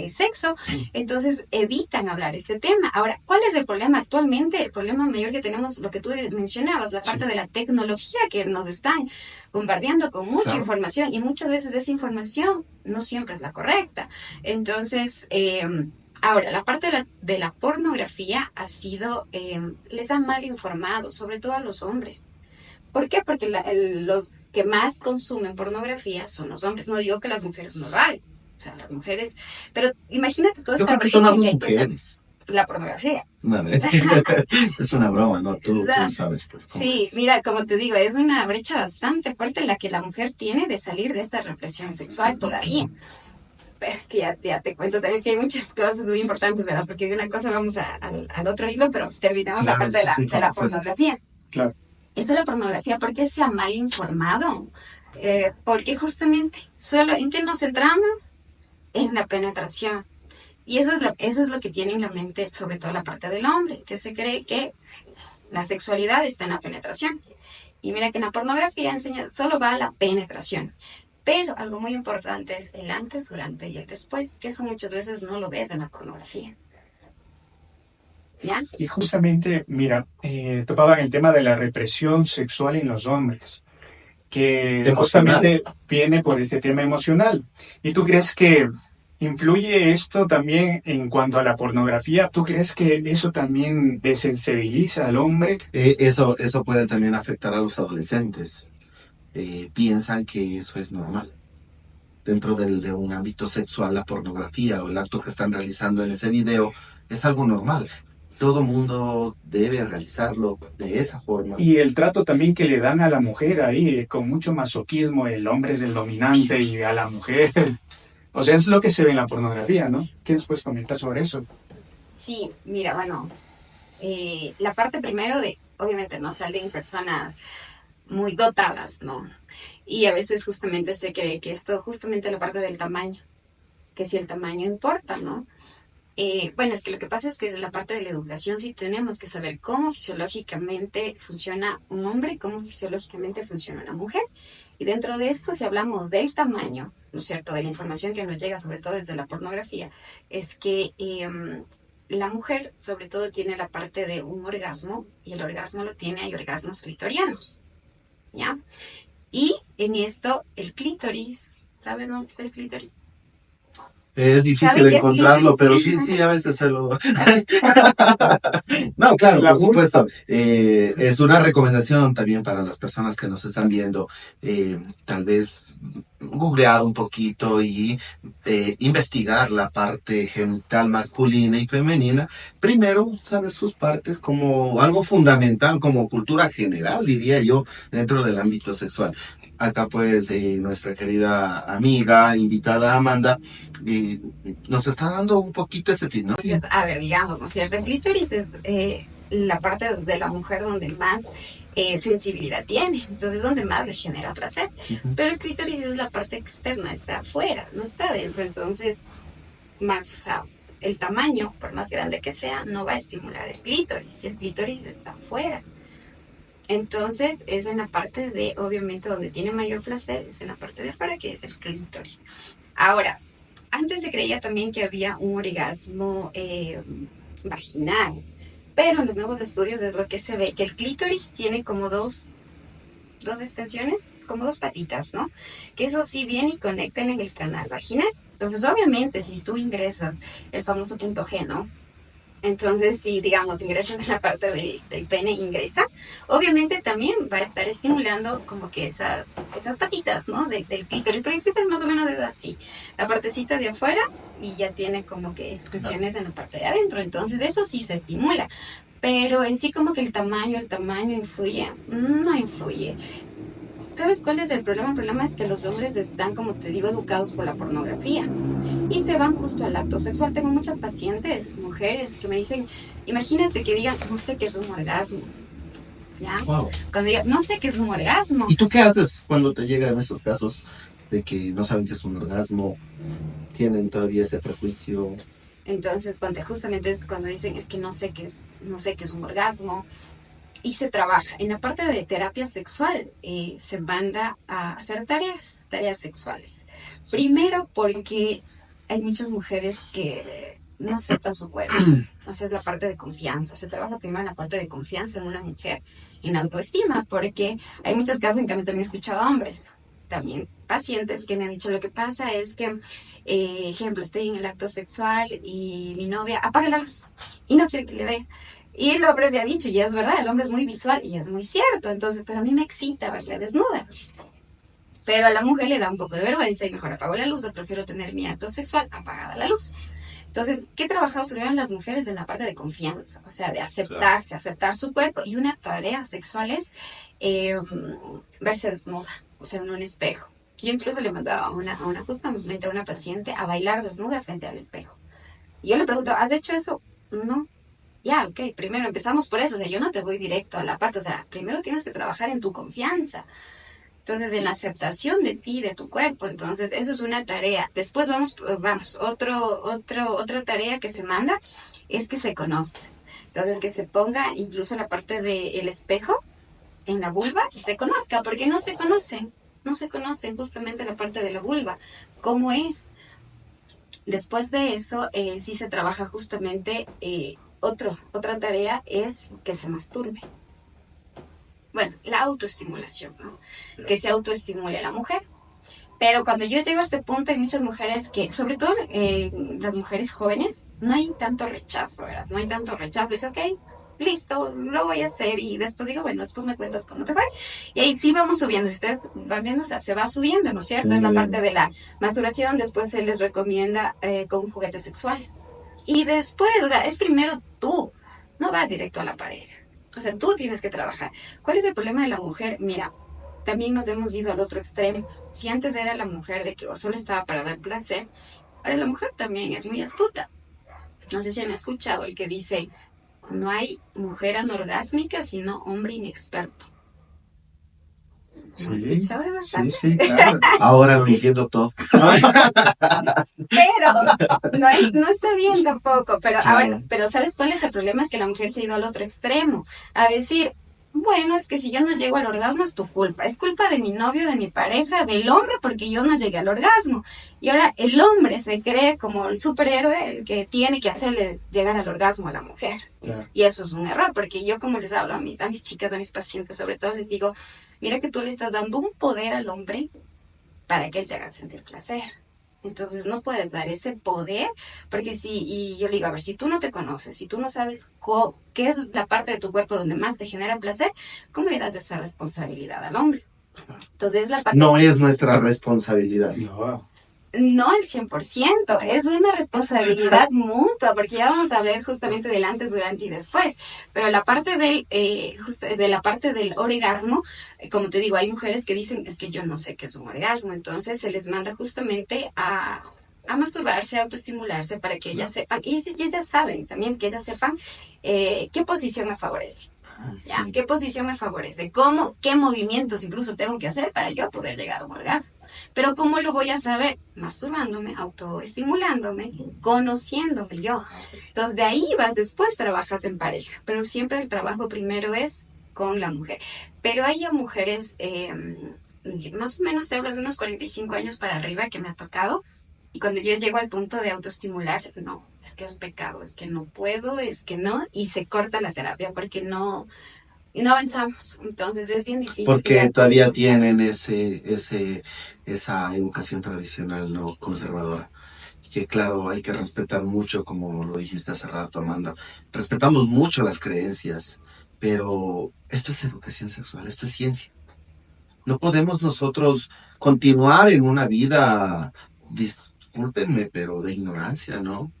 sexo. Entonces evitan hablar este tema. Ahora, ¿cuál es el problema actualmente? El problema mayor que tenemos, lo que tú mencionabas, la parte de la tecnología, que nos están bombardeando con mucha información, y muchas veces esa información no siempre es la correcta. Entonces, ahora, la parte de la pornografía ha sido, les han mal informado, sobre todo a los hombres. ¿Por qué? Porque los que más consumen pornografía son los hombres. No digo que las mujeres no lo hagan. O sea, las mujeres... Pero imagínate toda esta brecha que son las hay mujeres. La pornografía. No, es una broma, ¿no? Tú sabes que es como Sí, es. mira, como te digo, es una brecha bastante fuerte la que la mujer tiene de salir de esta represión sexual todavía. Pero es que ya te cuento también que hay muchas cosas muy importantes, ¿verdad? Porque de una cosa vamos al otro hilo, pero terminamos la parte de la pornografía. Claro. Eso es la pornografía. ¿Por qué se ha mal informado? Porque justamente solo en que nos centramos en la penetración. Y eso es lo que tiene en la mente, sobre todo la parte del hombre, que se cree que la sexualidad está en la penetración. Y mira que en la pornografía solo va a la penetración. Pero algo muy importante es el antes, durante y el después, que eso muchas veces no lo ves en la pornografía. ¿Ya? Y justamente, mira, topaban el tema de la represión sexual en los hombres, que justamente viene por este tema emocional. ¿Y tú crees que influye esto también en cuanto a la pornografía? ¿Tú crees que eso también desensibiliza al hombre? Eso puede también afectar a los adolescentes. Piensan que eso es normal. Dentro de un ámbito sexual, la pornografía o el acto que están realizando en ese video es algo normal. Todo mundo debe realizarlo de esa forma. Y el trato también que le dan a la mujer ahí, con mucho masoquismo, el hombre es el dominante y a la mujer... O sea, es lo que se ve en la pornografía, ¿no? ¿Qué nos puedes comentar sobre eso? Sí, mira, bueno, la parte primero de, obviamente, no salen personas muy dotadas, ¿no? Y a veces justamente se cree que esto, justamente la parte del tamaño, que si el tamaño importa, ¿no? Bueno, es que lo que pasa es que en la parte de la educación sí tenemos que saber cómo fisiológicamente funciona un hombre, cómo fisiológicamente funciona una mujer. Y dentro de esto, si hablamos del tamaño, ¿no es cierto?, de la información que nos llega, sobre todo desde la pornografía, es que la mujer, sobre todo, tiene la parte de un orgasmo, y el orgasmo hay orgasmos clitorianos, ¿ya? Y en esto, el clítoris, ¿saben dónde está el clítoris? Es difícil encontrarlo, pero sí, a veces se lo... No, claro, por supuesto. Es una recomendación también para las personas que nos están viendo. Tal vez googlear un poquito y investigar la parte genital masculina y femenina. Primero, saber sus partes como algo fundamental, como cultura general, diría yo, dentro del ámbito sexual. Acá pues nuestra querida amiga, invitada Amanda, nos está dando un poquito ese tip, ¿no? A ver, digamos, ¿no es cierto? El clítoris es la parte de la mujer donde más sensibilidad tiene, entonces donde más le genera placer. Pero el clítoris es la parte externa, está afuera, no está adentro, entonces más, o sea, el tamaño, por más grande que sea, no va a estimular el clítoris está afuera. Entonces es en la parte de, obviamente, donde tiene mayor placer, es en la parte de afuera, que es el clítoris. Ahora, antes se creía también que había un orgasmo vaginal, pero en los nuevos estudios es lo que se ve, que el clítoris tiene como dos extensiones, como dos patitas, ¿no? Que eso sí viene y conectan en el canal vaginal. Entonces, obviamente, si tú ingresas el famoso punto G, ¿no? Entonces, si, digamos, ingresan en la parte del pene, ingresa, obviamente también va a estar estimulando como que esas patitas, ¿no? Del clítoris, pero el clítoris más o menos es así, la partecita de afuera y ya tiene como que extensiones en la parte de adentro, entonces eso sí se estimula, pero en sí como que el tamaño influye, no influye. ¿Sabes cuál es el problema? El problema es que los hombres están, como te digo, educados por la pornografía y se van justo al acto sexual. Tengo muchas pacientes, mujeres, que me dicen, imagínate que digan, no sé qué es un orgasmo, ¿ya? Wow. Cuando digan, no sé qué es un orgasmo. ¿Y tú qué haces cuando te llegan esos casos de que no saben qué es un orgasmo? ¿Tienen todavía ese prejuicio? Entonces, justamente es cuando dicen, es que no sé qué es un orgasmo. Y se trabaja. En la parte de terapia sexual, se manda a hacer tareas sexuales. Primero porque hay muchas mujeres que no aceptan su cuerpo. Entonces es la parte de confianza. Se trabaja primero en la parte de confianza en una mujer, en autoestima, porque hay muchos casos en que a mí también he escuchado a hombres, también pacientes que me han dicho, lo que pasa es que, ejemplo, estoy en el acto sexual y mi novia apaga la luz y no quiere que le vea. Y el hombre me ha dicho, y es verdad, el hombre es muy visual y es muy cierto, entonces, pero a mí me excita verla desnuda. Pero a la mujer le da un poco de vergüenza y mejor apago la luz, o prefiero tener mi acto sexual apagada la luz. Entonces, ¿qué trabajamos primero en las mujeres? En la parte de confianza, o sea, de aceptarse, aceptar su cuerpo. Y una tarea sexual es verse desnuda, o sea, en un espejo. Yo incluso le mandaba justamente a una paciente a bailar desnuda frente al espejo. Y yo le pregunto, ¿has hecho eso? No. Ya, ok, primero empezamos por eso, o sea, yo no te voy directo a la parte, o sea, primero tienes que trabajar en tu confianza. Entonces, en la aceptación de ti, de tu cuerpo. Entonces, eso es una tarea. Después otra tarea que se manda es que se conozca. Entonces, que se ponga incluso la parte del espejo en la vulva y se conozca, porque no se conocen justamente la parte de la vulva, cómo es. Después de eso, sí se trabaja justamente, otra tarea es que se masturbe. Bueno, la autoestimulación, ¿no? Que se autoestimule a la mujer. Pero cuando yo llego a este punto, hay muchas mujeres que, sobre todo las mujeres jóvenes, no hay tanto rechazo, ¿verdad? No hay tanto rechazo. Dice, ok, listo, lo voy a hacer. Y después digo, bueno, después me cuentas cómo te fue. Y ahí sí vamos subiendo. Si ustedes van viendo, o sea, se va subiendo, ¿no es cierto? En la parte de la masturbación, después se les recomienda con un juguete sexual. Y después, o sea, es primero tú, no vas directo a la pareja. O sea, tú tienes que trabajar. ¿Cuál es el problema de la mujer? Mira, también nos hemos ido al otro extremo. Si antes era la mujer de que solo estaba para dar placer, ahora la mujer también es muy astuta. No sé si han escuchado el que dice, no hay mujer anorgásmica, sino hombre inexperto. Sí, ¿No has escuchado esa frase? sí, claro. Ahora lo entiendo todo. Pero no está bien tampoco. Pero Claro. ahora, pero ¿sabes cuál es el problema? Es que la mujer se ha ido al otro extremo. A decir, bueno, es que si yo no llego al orgasmo es tu culpa. Es culpa de mi novio, de mi pareja, del hombre, porque yo no llegué al orgasmo. Y ahora el hombre se cree como el superhéroe, el que tiene que hacerle llegar al orgasmo a la mujer. Claro. Y eso es un error, porque yo, como les hablo a mis chicas, a mis pacientes, sobre todo les digo, mira que tú le estás dando un poder al hombre para que él te haga sentir placer. Entonces no puedes dar ese poder, porque y yo le digo, a ver, si tú no te conoces, si tú no sabes qué es la parte de tu cuerpo donde más te genera placer, ¿cómo le das esa responsabilidad al hombre? Entonces la parte... No es nuestra responsabilidad. No, No al 100%, es una responsabilidad mutua, porque ya vamos a hablar justamente del antes, durante y después. Pero la parte de la parte del orgasmo, como te digo, hay mujeres que dicen, es que yo no sé qué es un orgasmo, entonces se les manda justamente a masturbarse, a autoestimularse para que ellas sepan, y ellas saben también que ellas sepan qué posición me favorece. ¿Ya? ¿Qué posición me favorece? ¿Qué movimientos incluso tengo que hacer para yo poder llegar a un orgasmo? Pero ¿cómo lo voy a saber? Masturbándome, autoestimulándome, conociéndome yo. Entonces de ahí después trabajas en pareja, pero siempre el trabajo primero es con la mujer. Pero hay mujeres, más o menos te hablo de unos 45 años para arriba que me ha tocado, y cuando yo llego al punto de autoestimularse, no, es que es pecado, es que no puedo, es que no, y se corta la terapia porque no avanzamos. Entonces es bien difícil. Porque todavía tienen esa educación tradicional, ¿no? Conservadora. Que claro, hay que respetar mucho, como lo dijiste hace rato, Amanda. Respetamos mucho las creencias, pero esto es educación sexual, esto es ciencia. No podemos nosotros continuar en una vida, discúlpenme, pero de ignorancia, ¿no?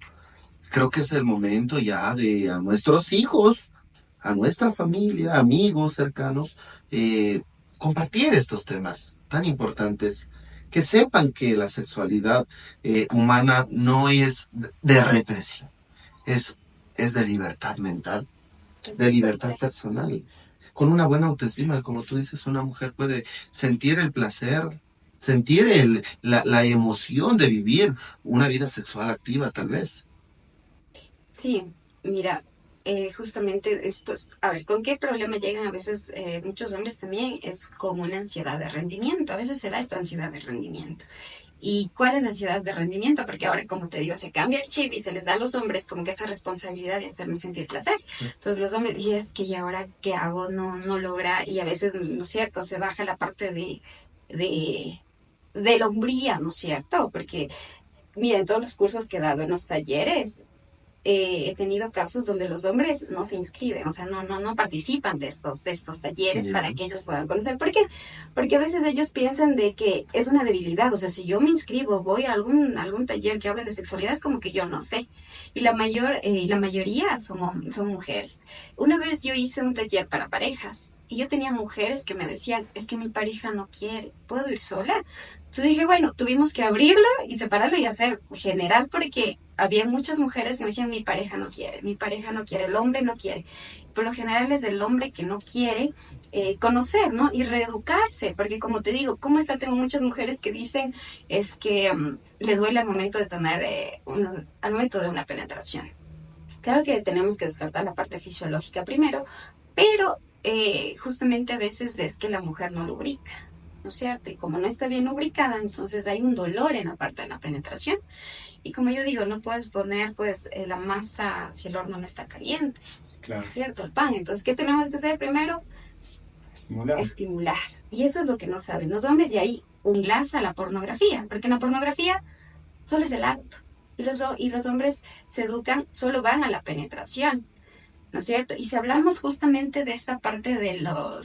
Creo que es el momento ya de a nuestros hijos, a nuestra familia, amigos cercanos, compartir estos temas tan importantes, que sepan que la sexualidad humana no es de represión, es de libertad mental, de libertad personal. Con una buena autoestima, como tú dices, una mujer puede sentir el placer, sentir la emoción de vivir una vida sexual activa, tal vez. Sí, mira, justamente después, a ver, ¿con qué problema llegan a veces muchos hombres también? Es con una ansiedad de rendimiento. A veces se da esta ansiedad de rendimiento. ¿Y cuál es la ansiedad de rendimiento? Porque ahora, como te digo, se cambia el chip y se les da a los hombres como que esa responsabilidad de hacerme sentir placer. Entonces los hombres, y es que ¿y ahora qué hago? No logra, y a veces, ¿no es cierto? Se baja la parte de, de la hombría, ¿no es cierto? Porque, mira, en todos los cursos que he dado en los talleres, he tenido casos donde los hombres no se inscriben, o sea, no participan de estos talleres para que ellos puedan conocer. ¿Por qué? Porque a veces ellos piensan de que es una debilidad, o sea, si yo me inscribo, voy a algún taller que hable de sexualidad, es como que yo no sé. Y la mayoría son mujeres. Una vez yo hice un taller para parejas y yo tenía mujeres que me decían, es que mi pareja no quiere, ¿puedo ir sola? Entonces dije, bueno, tuvimos que abrirlo y separarlo y hacer general porque había muchas mujeres que me decían, mi pareja no quiere, el hombre no quiere. Por lo general es el hombre que no quiere conocer, ¿no? Y reeducarse, porque como te digo, ¿cómo está? Tengo muchas mujeres que dicen es que le duele al momento de tener, al momento de una penetración. Claro que tenemos que descartar la parte fisiológica primero, pero justamente a veces es que la mujer no lubrica. ¿No es cierto? Y como no está bien lubricada, entonces hay un dolor en la parte de la penetración. Y como yo digo, no puedes poner pues la masa si el horno no está caliente. Claro. ¿No es cierto? El pan. Entonces, ¿qué tenemos que hacer primero? Estimular. Y eso es lo que no saben los hombres y ahí enlaza la pornografía. Porque en la pornografía solo es el acto. Y los hombres se educan, solo van a la penetración. ¿No es cierto? Y si hablamos justamente de esta parte de la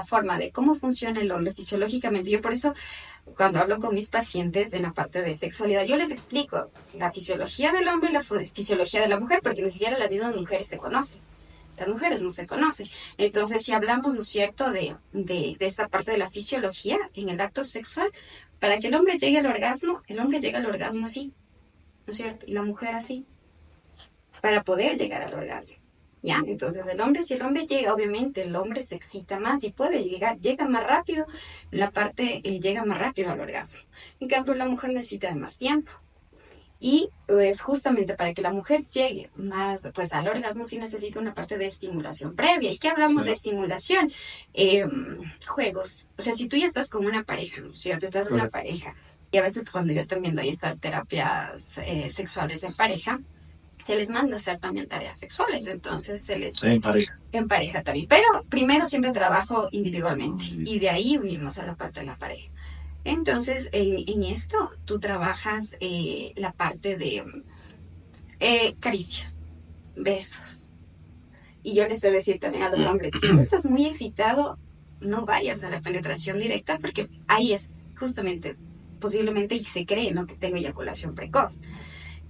forma de cómo funciona el hombre fisiológicamente. Yo por eso, cuando hablo con mis pacientes en la parte de sexualidad, yo les explico la fisiología del hombre y la fisiología de la mujer, porque ni siquiera las mismas mujeres se conocen. Las mujeres no se conocen. Entonces, si hablamos, ¿no es cierto?, de esta parte de la fisiología en el acto sexual, para que el hombre llegue al orgasmo, el hombre llega al orgasmo así, ¿no es cierto? Y la mujer así, para poder llegar al orgasmo. ¿Ya? Entonces si el hombre llega, obviamente el hombre se excita más y llega más rápido, llega más rápido al orgasmo. En cambio, la mujer necesita de más tiempo. Y pues justamente para que la mujer llegue más pues al orgasmo sí necesita una parte de estimulación previa. ¿Y qué hablamos de estimulación? Juegos. O sea, si tú ya estás con una pareja, ¿no es cierto? Estás en una pareja. Y a veces cuando yo también doy estas terapias sexuales en pareja, se les manda a hacer también tareas sexuales, entonces se les... En pareja. En pareja también, pero primero siempre trabajo individualmente y de ahí unirnos a la parte de la pareja. Entonces, en esto tú trabajas la parte de caricias, besos. Y yo les sé decir también a los hombres, si tú estás muy excitado, no vayas a la penetración directa porque ahí es justamente, posiblemente, y se cree, ¿no?, que tengo eyaculación precoz.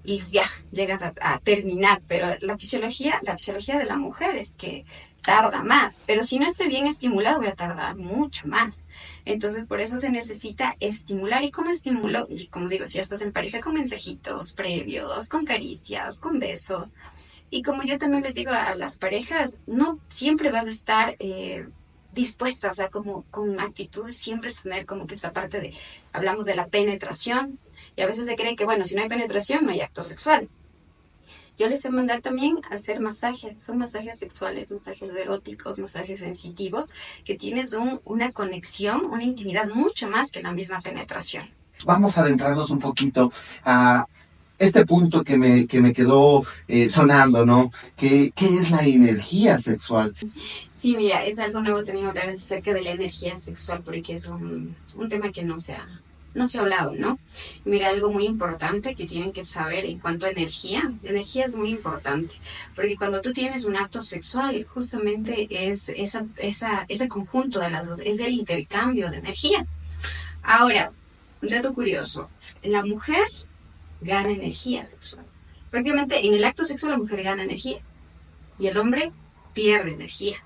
Y ya, llegas a terminar, pero la fisiología de la mujer es que tarda más, pero si no estoy bien estimulado voy a tardar mucho más. Entonces por eso se necesita estimular. ¿Y cómo estimulo? Y como digo, si ya estás en pareja, con mensajitos previos, con caricias, con besos. Y como yo también les digo a las parejas, no siempre vas a estar dispuesta, o sea, como con actitudes, siempre tener como que esta parte de, hablamos de la penetración, y a veces se cree que, bueno, si no hay penetración, no hay acto sexual. Yo les sé mandar también a hacer masajes, son masajes sexuales, masajes eróticos, masajes sensitivos, que tienes una conexión, una intimidad mucho más que la misma penetración. Vamos a adentrarnos un poquito a este punto que me quedó sonando, ¿no? ¿Qué es la energía sexual? Sí, mira, es algo nuevo también hablar acerca de la energía sexual, porque es un tema que no se ha hablado, ¿no? Mira, algo muy importante que tienen que saber en cuanto a energía es muy importante, porque cuando tú tienes un acto sexual, justamente es ese conjunto de las dos, es el intercambio de energía. Ahora, un dato curioso, la mujer gana energía sexual. Prácticamente en el acto sexual la mujer gana energía y el hombre pierde energía.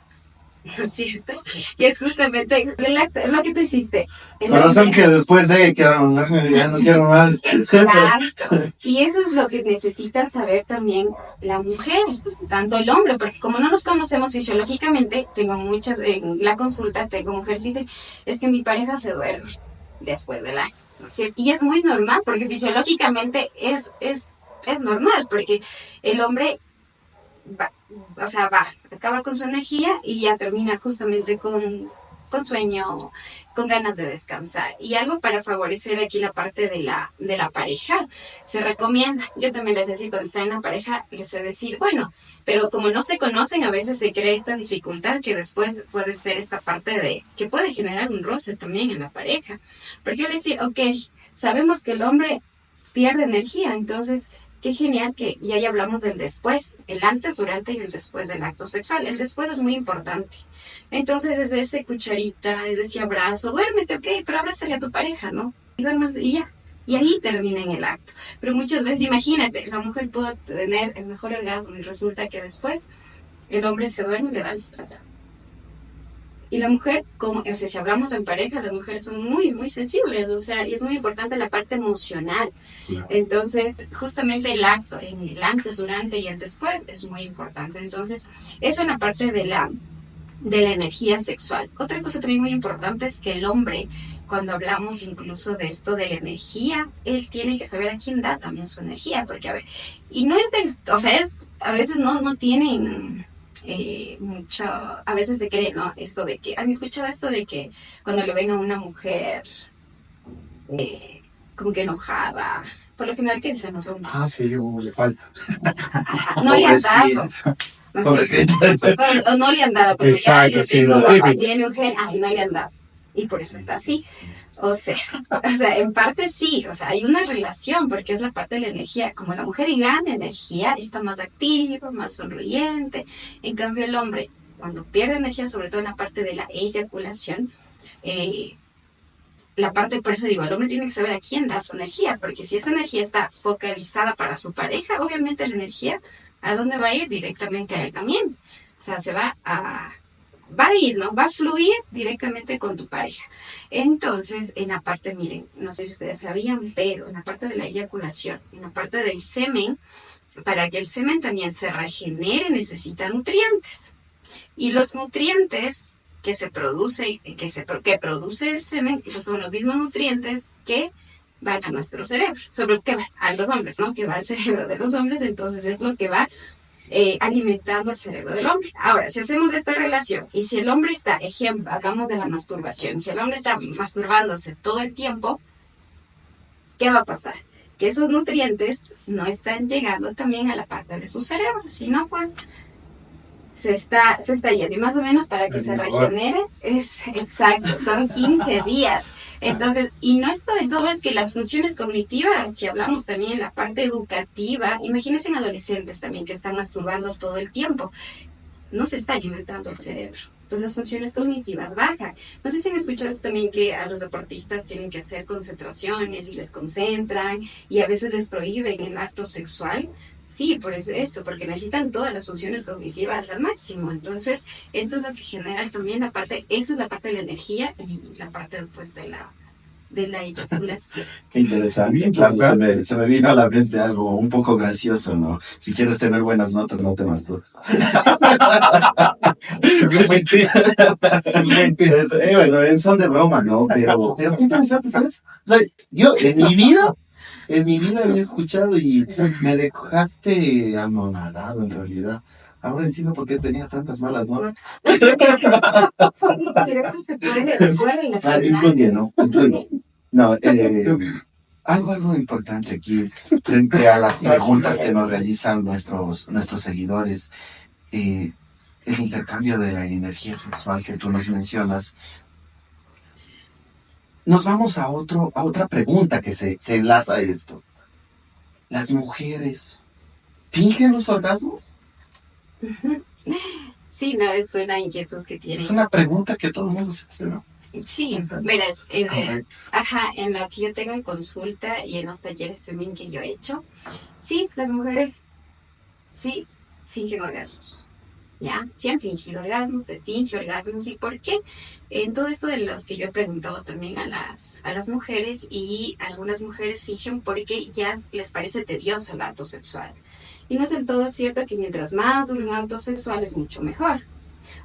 ¿No es cierto? Y es justamente lo que tú hiciste. Corazón que después de que ya no quiero más. Exacto. Y eso es lo que necesita saber también la mujer, tanto el hombre, porque como no nos conocemos fisiológicamente, en la consulta tengo mujeres que dicen, es que mi pareja se duerme después del acto, ¿no es cierto? Y es muy normal, porque fisiológicamente es es normal, porque el hombre va, acaba con su energía y ya termina justamente con sueño, con ganas de descansar. Y algo para favorecer aquí la parte de la pareja, se recomienda, yo también les decía cuando está en la pareja, les he decir, bueno, pero como no se conocen, a veces se crea esta dificultad que después puede ser esta parte de, que puede generar un roce también en la pareja. Porque yo les decía, ok, sabemos que el hombre pierde energía, entonces qué genial que ya hablamos del después, el antes, durante y el después del acto sexual. El después es muy importante. Entonces, desde ese cucharita, desde ese abrazo, duérmete, ok, pero abrázale a tu pareja, ¿no? Y duermas y ya. Y ahí termina en el acto. Pero muchas veces, imagínate, la mujer pudo tener el mejor orgasmo y resulta que después el hombre se duerme y le da la espalda. Y la mujer, como, o sea, si hablamos en pareja, las mujeres son muy, muy sensibles, o sea, y es muy importante la parte emocional. Claro. Entonces, justamente el acto, en el antes, durante y el después, es muy importante. Entonces, eso en la parte de la energía sexual. Otra cosa también muy importante es que el hombre, cuando hablamos incluso de esto de la energía, él tiene que saber a quién da también su energía, porque a ver, y no es del, o sea, es, a veces no tienen... mucho, a veces se cree, ¿no? Esto de que, ¿han escuchado esto de que cuando le ven a una mujer como que enojada? Por lo general, ¿qué dicen los hombres? Sí, le falta. No le han dado. No le han dado. Porque exacto, sí. Tiene un gen, no le han dado. Y por eso está así. O sea, en parte sí, o sea, hay una relación porque es la parte de la energía. Como la mujer gana energía, está más activa, más sonriente. En cambio, el hombre, cuando pierde energía, sobre todo en la parte de la eyaculación, la parte, por eso digo, el hombre tiene que saber a quién da su energía, porque si esa energía está focalizada para su pareja, obviamente la energía, ¿a dónde va a ir? Directamente a él también. O sea, se va a ir, ¿no? Va a fluir directamente con tu pareja. Entonces, en la parte, miren, no sé si ustedes sabían, pero en la parte de la eyaculación, en la parte del semen, para que el semen también se regenere, necesita nutrientes. Y los nutrientes que se producen, que produce el semen, son los mismos nutrientes que van a nuestro cerebro. ¿Sobre qué va? A los hombres, ¿no? Que va al cerebro de los hombres, entonces es lo que va alimentando el cerebro del hombre. Ahora, si hacemos esta relación y si el hombre está, ejemplo, hagamos de la masturbación, si el hombre está masturbándose todo el tiempo, ¿qué va a pasar? Que esos nutrientes no están llegando también a la parte de su cerebro, sino pues se está yendo. Y más o menos para que se regenere, es exacto, son 15 días. Entonces, y no está del todo, es que las funciones cognitivas, si hablamos también en la parte educativa, imagínense en adolescentes también que están masturbando todo el tiempo, no se está alimentando el cerebro. Entonces las funciones cognitivas bajan. No sé si han escuchado esto también, que a los deportistas tienen que hacer concentraciones y les concentran y a veces les prohíben el acto sexual. Sí, por eso esto, porque necesitan todas las funciones cognitivas al máximo. Entonces, esto es lo que genera también la parte, eso es la parte de la energía y la parte después de la eyaculación. Qué interesante. Bien, claro, se me vino a la mente algo un poco gracioso, ¿no? Si quieres tener buenas notas, no te masturbes. Bueno, son de broma, ¿no? Pero qué interesante, ¿sabes? O sea, yo en mi vida había escuchado y me dejaste anonadado en realidad. Ahora entiendo por qué tenía tantas malas notas. Pero eso se puede influye, ¿no? Influye. No, algo importante aquí, frente a las preguntas que nos realizan nuestros seguidores, el intercambio de la energía sexual que tú nos mencionas. Nos vamos a otra pregunta que se enlaza a esto. ¿Las mujeres fingen los orgasmos? Sí, no, es una inquietud que tienen. Es una pregunta que todo el mundo se hace, ¿no? Sí, verás, en lo que yo tengo en consulta y en los talleres también que yo he hecho, sí, las mujeres sí fingen orgasmos. ¿Ya? Sí han fingido orgasmos, se finge orgasmos. ¿Y por qué? En todo esto de los que yo he preguntado también a las mujeres, y algunas mujeres fingen porque ya les parece tedioso el acto sexual. Y no es del todo cierto que mientras más dure un acto sexual es mucho mejor.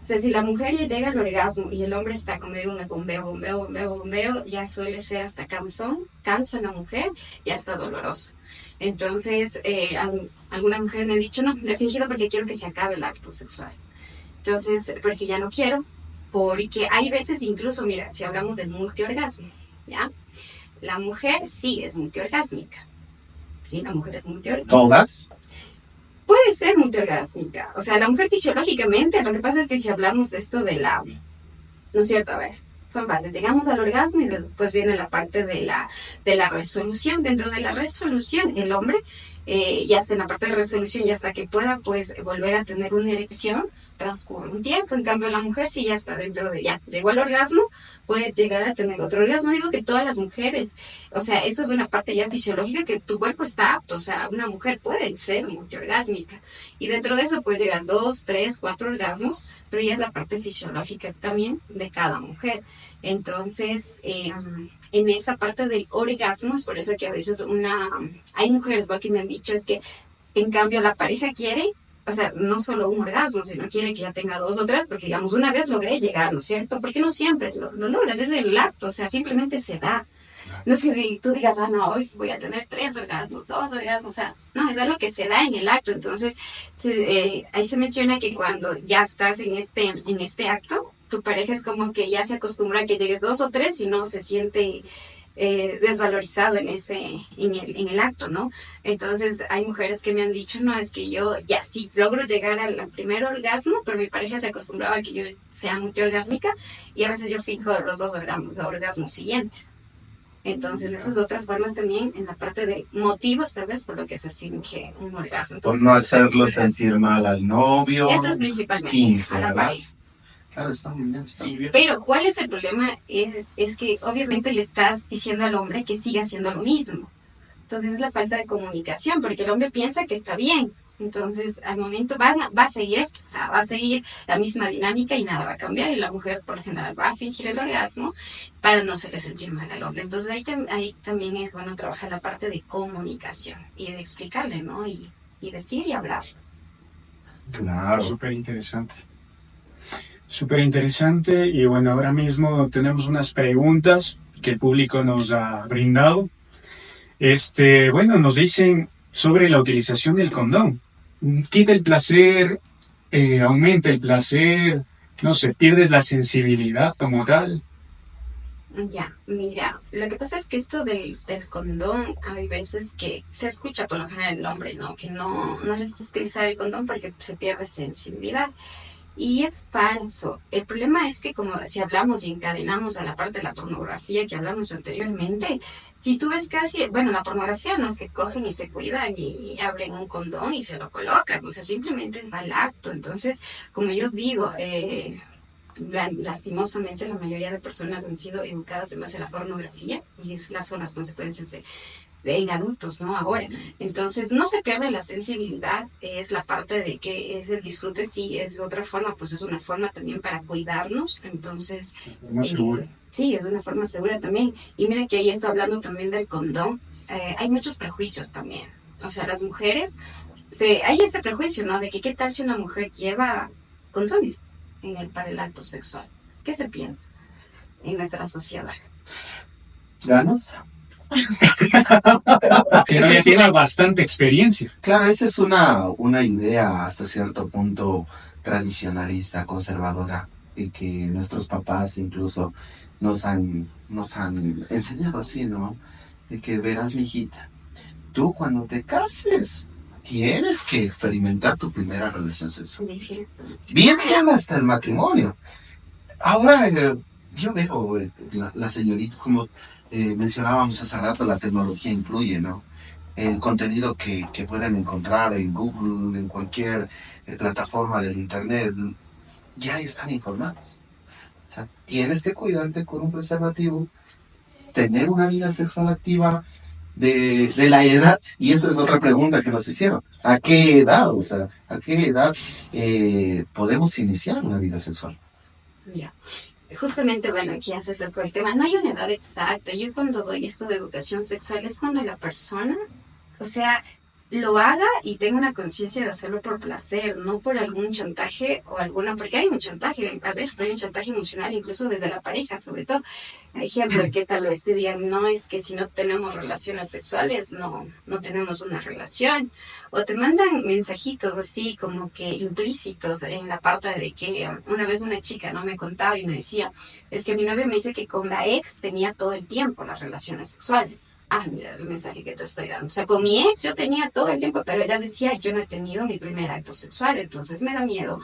O sea, si la mujer ya llega al orgasmo y el hombre está como digo, en el bombeo, ya suele ser hasta cansón, cansa a la mujer y hasta doloroso. Entonces, alguna mujer me ha dicho, no, he fingido porque quiero que se acabe el acto sexual. Entonces, porque ya no quiero, porque hay veces incluso, mira, si hablamos del multiorgasmo, ¿ya? La mujer sí es multiorgásmica. Sí, la mujer es multiorgásmica. ¿Todas? Puede ser multiorgásmica. O sea, la mujer fisiológicamente, lo que pasa es que si hablamos de esto de la... ¿No es cierto? A ver, son fases. Llegamos al orgasmo y después viene la parte de la resolución. Dentro de la resolución, el hombre ya está en la parte de resolución y hasta que pueda pues volver a tener una erección, transcurre un tiempo. En cambio, la mujer si ya está dentro de ya llegó al orgasmo, puede llegar a tener otro orgasmo. Digo que todas las mujeres, o sea, eso es una parte ya fisiológica que tu cuerpo está apto. O sea, una mujer puede ser multiorgásmica y dentro de eso puede llegar 2, 3, 4 orgasmos, pero ya es la parte fisiológica también de cada mujer. Entonces, en esa parte del orgasmo, es por eso que a veces hay mujeres que me han dicho es que en cambio la pareja quiere, o sea, no solo un orgasmo, sino quiere que ya tenga 2 o 3, porque digamos, una vez logré llegar, ¿no es cierto? Porque no siempre lo logras, es el acto, o sea, simplemente se da. No es que tú digas, no, hoy voy a tener 3 orgasmos, 2 orgasmos, o sea, no, es algo que se da en el acto. Entonces, ahí se menciona que cuando ya estás en este acto, tu pareja es como que ya se acostumbra a que llegues 2 o 3 y no se siente desvalorizado en el acto, ¿no? Entonces hay mujeres que me han dicho, no, es que yo ya sí logro llegar al primer orgasmo, pero mi pareja se acostumbraba a que yo sea multiorgásmica y a veces yo finjo los 2 orgasmos siguientes. Entonces eso es otra forma también en la parte de motivos tal vez por lo que se finge un orgasmo. Entonces, Por no hacerlo sentir mal al novio. eso es principalmente Finge, a la ¿verdad? pareja. Claro, está muy bien, está muy bien. Pero, ¿cuál es el problema? Es que obviamente le estás diciendo al hombre que siga haciendo lo mismo. Entonces es la falta de comunicación, porque el hombre piensa que está bien. Entonces, al momento va a seguir esto, o sea, va a seguir la misma dinámica y nada va a cambiar. Y la mujer, por lo general, va a fingir el orgasmo para no hacerle sentir mal al hombre. Entonces, ahí también es bueno trabajar la parte de comunicación y de explicarle, ¿no? Y decir y hablar. Claro. Súper interesante. Súper interesante. Y bueno, ahora mismo tenemos unas preguntas que el público nos ha brindado. Bueno, nos dicen sobre la utilización del condón. Quita el placer, aumenta el placer, no sé, pierdes la sensibilidad como tal. Ya, mira, lo que pasa es que esto del condón, hay veces que se escucha por lo general el hombre, ¿no? Que no les gusta utilizar el condón porque se pierde sensibilidad. Y es falso. El problema es que como si hablamos y encadenamos a la parte de la pornografía que hablamos anteriormente, si tú ves la pornografía no es que cogen y se cuidan y abren un condón y se lo colocan, o sea, simplemente va al acto. Entonces, como yo digo, lastimosamente la mayoría de personas han sido educadas en base a la pornografía y esas son las consecuencias en adultos, ¿no? Ahora. Entonces, no se pierde la sensibilidad, es la parte de que es el disfrute, sí, es otra forma, pues es una forma también para cuidarnos, entonces... Más seguro. Sí, es una forma segura también. Y mira que ahí está hablando también del condón. Hay muchos prejuicios también. O sea, las mujeres, hay ese prejuicio, ¿no? De que qué tal si una mujer lleva condones para el acto sexual. ¿Qué se piensa en nuestra sociedad? ¿Ganosa? Pero ya tiene bastante experiencia. Claro, esa es una idea hasta cierto punto tradicionalista, conservadora, y que nuestros papás incluso nos han enseñado así, ¿no? De que verás, mijita, tú cuando te cases tienes que experimentar tu primera relación sexual. Virgen hasta el matrimonio. Ahora yo veo las señoritas, como mencionábamos hace rato, la tecnología incluye, ¿no? El contenido que pueden encontrar en Google, en cualquier plataforma del internet, ya están informados. O sea, tienes que cuidarte con un preservativo, tener una vida sexual activa de la edad, y eso es otra pregunta que nos hicieron. ¿A qué edad? O sea, ¿a qué edad podemos iniciar una vida sexual? Ya. Justamente, bueno, aquí ya se tocó el tema. No hay una edad exacta. Yo cuando doy esto de educación sexual es cuando la persona, o sea, lo haga y tenga una conciencia de hacerlo por placer, no por algún chantaje o alguna, porque hay un chantaje, a veces hay un chantaje emocional, incluso desde la pareja, sobre todo. Ejemplo, que tal vez te digan, no, es que si no tenemos relaciones sexuales, no tenemos una relación. O te mandan mensajitos así como que implícitos en la parte de que una vez una chica no me contaba y me decía, es que mi novio me dice que con la ex tenía todo el tiempo las relaciones sexuales. Ah, mira el mensaje que te estoy dando. O sea, con mi ex yo tenía todo el tiempo, pero ella decía, yo no he tenido mi primer acto sexual, entonces me da miedo.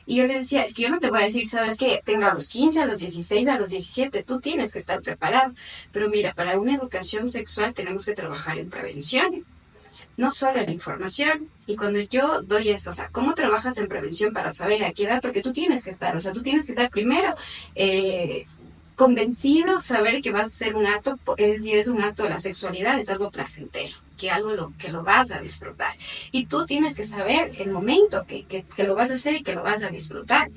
Y yo le decía, es que yo no te voy a decir, ¿sabes qué? Tenga a los 15, a los 16, a los 17, tú tienes que estar preparado. Pero mira, para una educación sexual tenemos que trabajar en prevención, no solo en información. Y cuando yo doy esto, o sea, ¿cómo trabajas en prevención para saber a qué edad? Porque tú tienes que estar, o sea, tú tienes que estar primero convencido, saber que vas a hacer un acto, es un acto de la sexualidad, es algo placentero, que que lo vas a disfrutar. Y tú tienes que saber el momento que lo vas a hacer y que lo vas a disfrutar.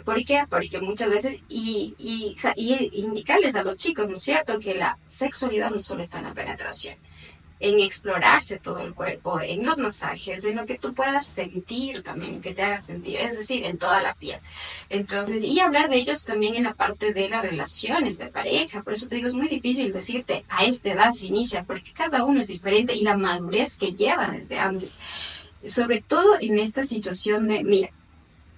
¿Por qué? Porque muchas veces, y indicarles a los chicos, ¿no es cierto?, que la sexualidad no solo está en la penetración, en explorarse todo el cuerpo, en los masajes, en lo que tú puedas sentir también, que te haga sentir, es decir, en toda la piel. Entonces, y hablar de ellos también en la parte de las relaciones de pareja. Por eso te digo, es muy difícil decirte a esta edad se inicia, porque cada uno es diferente y la madurez que lleva desde antes. Sobre todo en esta situación de, mira,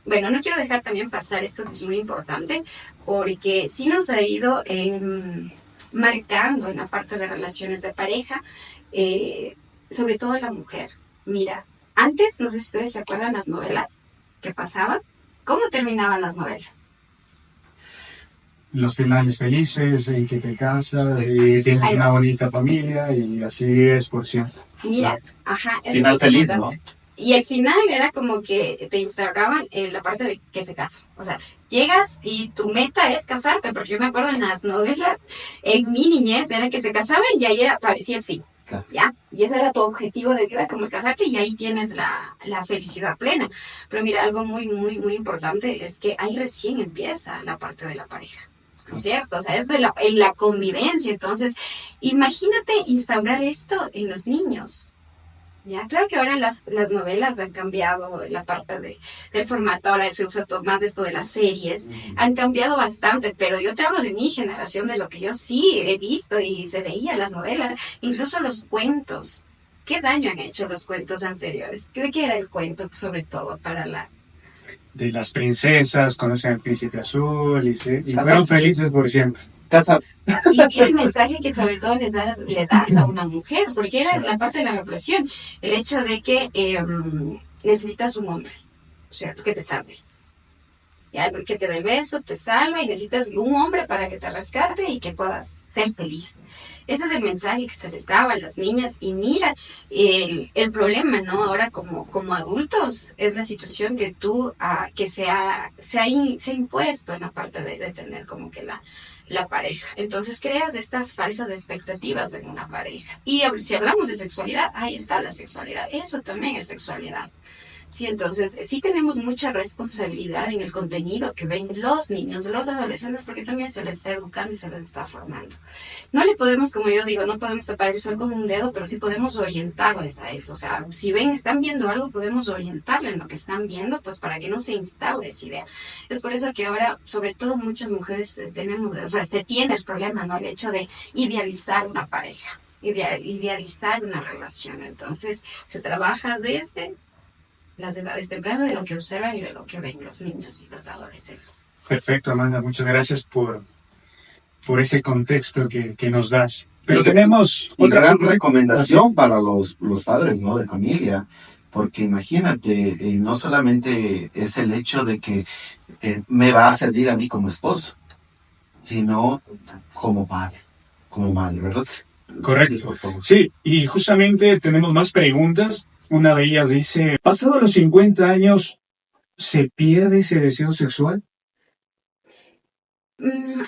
bueno, no quiero dejar también pasar esto que es muy importante, porque sí nos ha ido marcando en la parte de relaciones de pareja, sobre todo la mujer. Mira, antes, no sé si ustedes se acuerdan las novelas que pasaban. ¿Cómo terminaban las novelas? Los finales felices, en que te casas y tienes una bonita familia y así es por siempre. Mira, ajá. Final feliz, ¿no? Y el final era como que te instauraban la parte de que se casan. O sea, llegas y tu meta es casarte, porque yo me acuerdo en las novelas, en mi niñez, era que se casaban y ahí aparecía el fin. Claro. ¿Ya? Y ese era tu objetivo de vida, como el casarte, y ahí tienes la felicidad plena. Pero mira, algo muy, muy, muy importante es que ahí recién empieza la parte de la pareja. ¿No es cierto? O sea, es en la convivencia. Entonces, imagínate instaurar esto en los niños. Ya, claro que ahora las novelas han cambiado la parte del formato, ahora se usa más esto de las series, han cambiado bastante, pero yo te hablo de mi generación, de lo que yo sí he visto y se veía las novelas, incluso los cuentos. ¿Qué daño han hecho los cuentos anteriores? ¿De qué era el cuento, sobre todo, para de las princesas, conocen al príncipe azul y fueron felices por siempre? Casas. Y mira el mensaje que sobre todo le das a una mujer, porque era la parte de la represión, el hecho de que necesitas un hombre, ¿cierto?, que te salve. Ya, que te dé el beso, te salva y necesitas un hombre para que te rescate y que puedas ser feliz. Ese es el mensaje que se les daba a las niñas. Y mira, el problema, ¿no? Ahora como adultos es la situación que que se ha impuesto en la parte de tener como que la pareja. Entonces creas estas falsas expectativas en una pareja. Y si hablamos de sexualidad, ahí está la sexualidad. Eso también es sexualidad. Sí, entonces sí tenemos mucha responsabilidad en el contenido que ven los niños, los adolescentes, porque también se les está educando y se les está formando. No le podemos, como yo digo, no podemos tapar el sol con un dedo, pero sí podemos orientarles a eso. O sea, si están viendo algo, podemos orientarles en lo que están viendo, pues para que no se instaure esa idea. Es por eso que ahora, sobre todo muchas mujeres se tiene el problema, ¿no? El hecho de idealizar una pareja, idealizar una relación. Entonces, se trabaja desde las edades tempranas, de lo que observan y de lo que ven los niños y los adolescentes. Perfecto, Amanda, muchas gracias por ese contexto que nos das. Pero tenemos otra gran recomendación para los padres, ¿no?, de familia, porque imagínate, no solamente es el hecho de que me va a servir a mí como esposo, sino como padre, como madre, ¿verdad? Correcto. Sí, y justamente tenemos más preguntas. Una de ellas dice, ¿pasado los 50 años se pierde ese deseo sexual?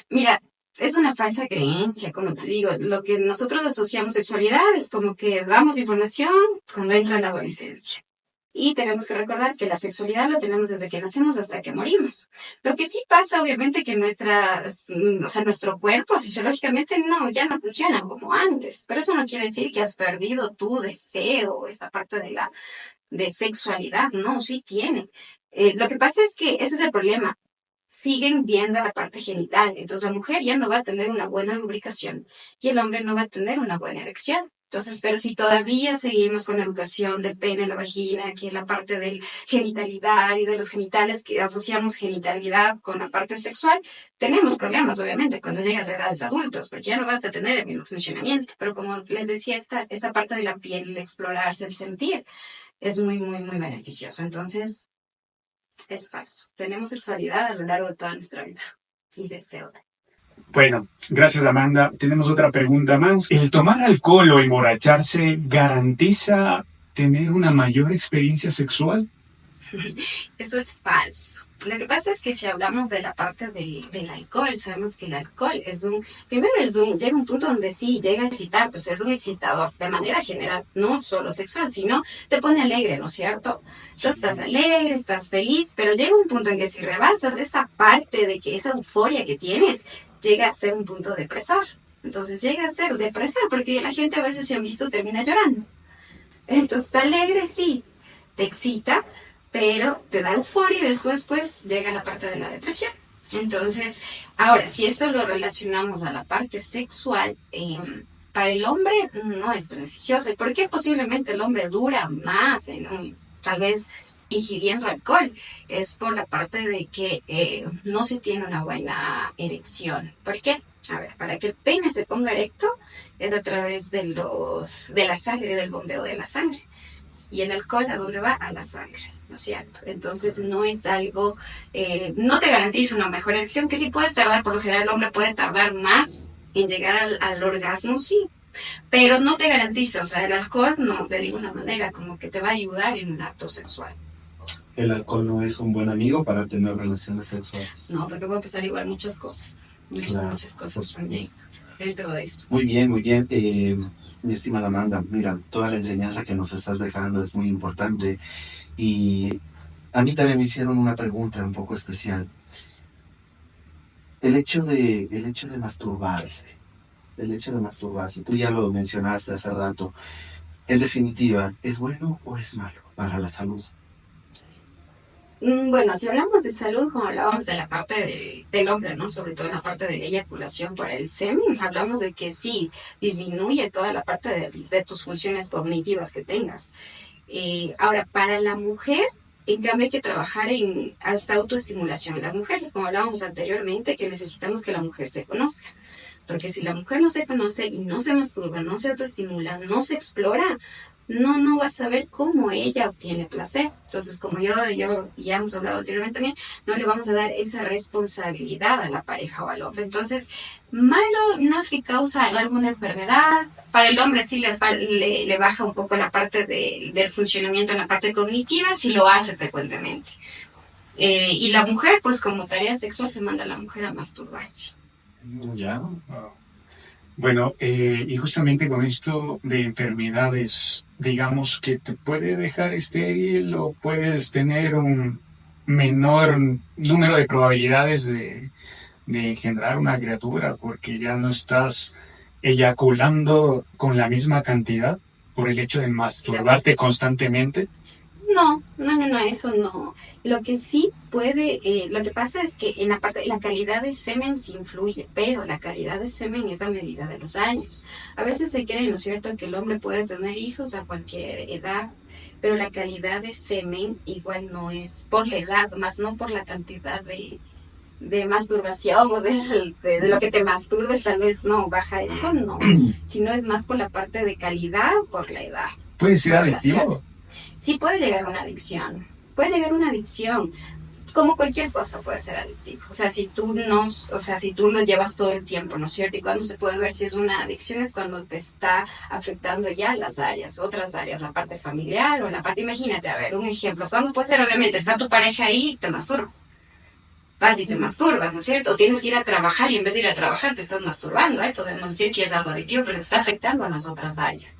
Mira, es una falsa creencia, como te digo. Lo que nosotros asociamos sexualidad es como que damos información cuando entra la adolescencia. Y tenemos que recordar que la sexualidad lo tenemos desde que nacemos hasta que morimos. Lo que sí pasa, obviamente, que nuestro cuerpo fisiológicamente ya no funciona como antes. Pero eso no quiere decir que has perdido tu deseo, esta parte de sexualidad. No, sí tiene. Lo que pasa es que ese es el problema. Siguen viendo la parte genital. Entonces la mujer ya no va a tener una buena lubricación y el hombre no va a tener una buena erección. Entonces, pero si todavía seguimos con la educación del pene, la vagina, que es la parte de genitalidad y de los genitales, que asociamos genitalidad con la parte sexual, tenemos problemas, obviamente, cuando llegas a edades adultas, porque ya no vas a tener el mismo funcionamiento. Pero como les decía, esta parte de la piel, el explorarse, el sentir, es muy, muy, muy beneficioso. Entonces, es falso. Tenemos sexualidad a lo largo de toda nuestra vida y deseo. Bueno, gracias Amanda. Tenemos otra pregunta más. ¿El tomar alcohol o emborracharse garantiza tener una mayor experiencia sexual? Eso es falso. Lo que pasa es que si hablamos de la parte del alcohol, sabemos que el alcohol llega a un punto donde sí llega a excitar, pues es un excitador de manera general, no solo sexual, sino te pone alegre, ¿no es cierto? Tú estás alegre, estás feliz, pero llega un punto en que si rebasas esa parte de que esa euforia que tienes, llega a ser un punto depresor. Entonces llega a ser depresor, porque la gente a veces, se han visto, termina llorando. Entonces está alegre, sí, te excita, pero te da euforia y después pues llega la parte de la depresión. Entonces, ahora, si esto lo relacionamos a la parte sexual, para el hombre no es beneficioso. ¿Y por qué posiblemente el hombre dura más tal vez ingiriendo alcohol? Es por la parte de que no se tiene una buena erección. ¿Por qué? A ver, para que el pene se ponga erecto es a través de la sangre, del bombeo de la sangre. Y el alcohol, ¿a dónde va? A la sangre, ¿no es cierto? Entonces no es algo, no te garantiza una mejor erección, que sí puedes tardar, por lo general el hombre puede tardar más en llegar al orgasmo, sí, pero no te garantiza, o sea, el alcohol no, de ninguna manera, como que te va a ayudar en un acto sexual. El alcohol no es un buen amigo para tener relaciones sexuales. No, porque puede pasar igual muchas cosas, muchas cosas también dentro de eso. Muy bien, muy bien. Mi estimada Amanda, mira, toda la enseñanza que nos estás dejando es muy importante y a mí también me hicieron una pregunta un poco especial. El hecho de masturbarse, tú ya lo mencionaste hace rato, en definitiva, ¿es bueno o es malo para la salud? Bueno, si hablamos de salud, como hablábamos de la parte del hombre, ¿no? Sobre todo en la parte de la eyaculación por el semen, hablamos de que sí, disminuye toda la parte de tus funciones cognitivas que tengas. Ahora, para la mujer, en cambio, hay que trabajar en esta autoestimulación. Las mujeres, como hablábamos anteriormente, que necesitamos que la mujer se conozca. Porque si la mujer no se conoce y no se masturba, no se autoestimula, no se explora, no va a saber cómo ella obtiene placer. Entonces, como yo ya hemos hablado anteriormente también, no le vamos a dar esa responsabilidad a la pareja o al hombre. Entonces, malo no es que causa alguna enfermedad. Para el hombre sí le baja un poco la parte del funcionamiento en la parte cognitiva, si lo hace frecuentemente. Y la mujer, pues como tarea sexual, se manda a la mujer a masturbarse. Ya. Bueno, y justamente con esto de enfermedades, digamos que te puede dejar estéril o puedes tener un menor número de probabilidades de engendrar una criatura porque ya no estás eyaculando con la misma cantidad por el hecho de masturbarte constantemente. No, eso no. Lo que sí puede, lo que pasa es que en la parte, la calidad de semen sí influye, pero la calidad de semen es a medida de los años. A veces se cree, ¿no es cierto?, que el hombre puede tener hijos a cualquier edad, pero la calidad de semen igual no es por la edad, más no por la cantidad de masturbación o de lo que te masturbes, tal vez no, baja eso, no, sino es más por la parte de calidad, por la edad. Puede ser adictivo. Sí, puede llegar a una adicción. Como cualquier cosa puede ser adictivo. O sea, si tú lo llevas todo el tiempo, ¿no es cierto? Y cuando se puede ver si es una adicción es cuando te está afectando ya otras áreas, la parte familiar o la parte, imagínate, a ver, un ejemplo. ¿Cuándo puede ser? Obviamente, está tu pareja ahí y te masturbas. Vas y te masturbas, ¿no es cierto? O tienes que ir a trabajar y en vez de ir a trabajar te estás masturbando, ¿eh? Podemos decir que es algo adictivo, pero te está afectando a las otras áreas.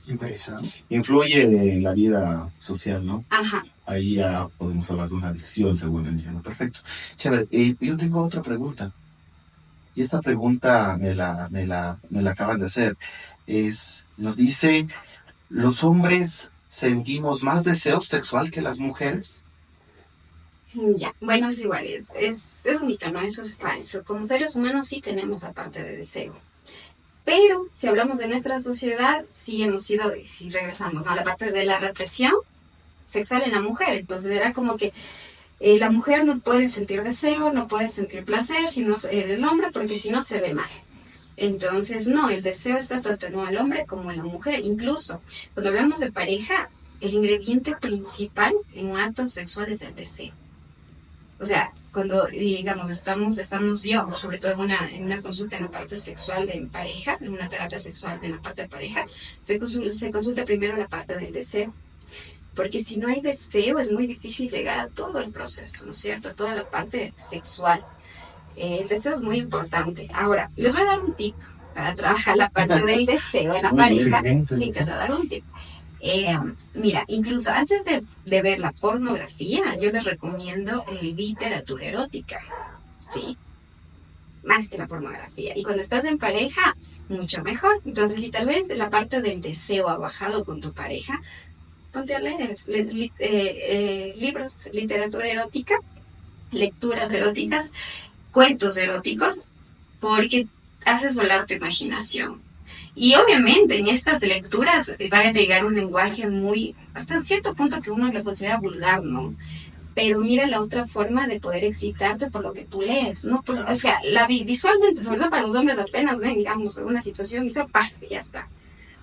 Interesante. Influye en la vida social, ¿no? Ajá. Ahí ya podemos hablar de una adicción, según entiendo. Perfecto. Chévere. Yo tengo otra pregunta. Y esta pregunta me la acaban de hacer. Nos dice, ¿los hombres sentimos más deseo sexual que las mujeres? Ya, bueno, es igual, es un mito, ¿no? Eso es falso. Como seres humanos sí tenemos la parte de deseo. Pero si hablamos de nuestra sociedad, sí hemos sido, si regresamos, ¿no?, a la parte de la represión sexual en la mujer. Entonces era como que la mujer no puede sentir deseo, no puede sentir placer, sino el hombre, porque si no se ve mal. Entonces, no, el deseo está tanto en el hombre como en la mujer. Incluso, cuando hablamos de pareja, el ingrediente principal en un acto sexual es el deseo. O sea, cuando, digamos, estamos yo, sobre todo en una consulta en la parte sexual en pareja, en una terapia sexual en la parte de pareja, se consulta primero la parte del deseo. Porque si no hay deseo, es muy difícil llegar a todo el proceso, ¿no es cierto? A toda la parte sexual. El deseo es muy importante. Ahora, les voy a dar un tip para trabajar la parte del deseo en la pareja. Sí, te voy a dar un tip. Mira, incluso antes de ver la pornografía, yo les recomiendo literatura erótica, ¿sí? Más que la pornografía. Y cuando estás en pareja, mucho mejor. Entonces, si tal vez la parte del deseo ha bajado con tu pareja, ponte a leer libros, literatura erótica, lecturas eróticas, cuentos eróticos, porque haces volar tu imaginación. Y obviamente en estas lecturas va a llegar un lenguaje muy, hasta cierto punto que uno lo considera vulgar, ¿no? Pero mira la otra forma de poder excitarte por lo que tú lees, ¿no? O sea, visualmente, sobre todo para los hombres, apenas ven, digamos, una situación visual, ¡paf!, ya está.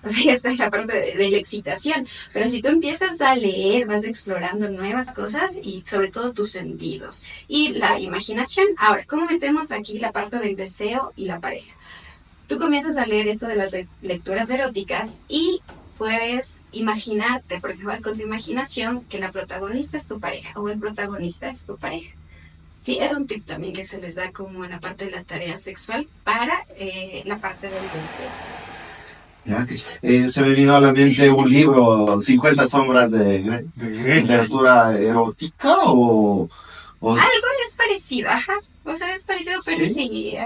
O sea, ya está en la parte de la excitación. Pero si tú empiezas a leer, vas explorando nuevas cosas y sobre todo tus sentidos y la imaginación. Ahora, ¿cómo metemos aquí la parte del deseo y la pareja? Tú comienzas a leer esto de las lecturas eróticas y puedes imaginarte, porque vas con tu imaginación, que la protagonista es tu pareja o el protagonista es tu pareja. Sí, es un tip también que se les da como en la parte de la tarea sexual para la parte del deseo. Ya, se me vino a la mente un libro, 50 sombras de literatura erótica o... Algo es parecido, ajá. O sea, es parecido, pero sí,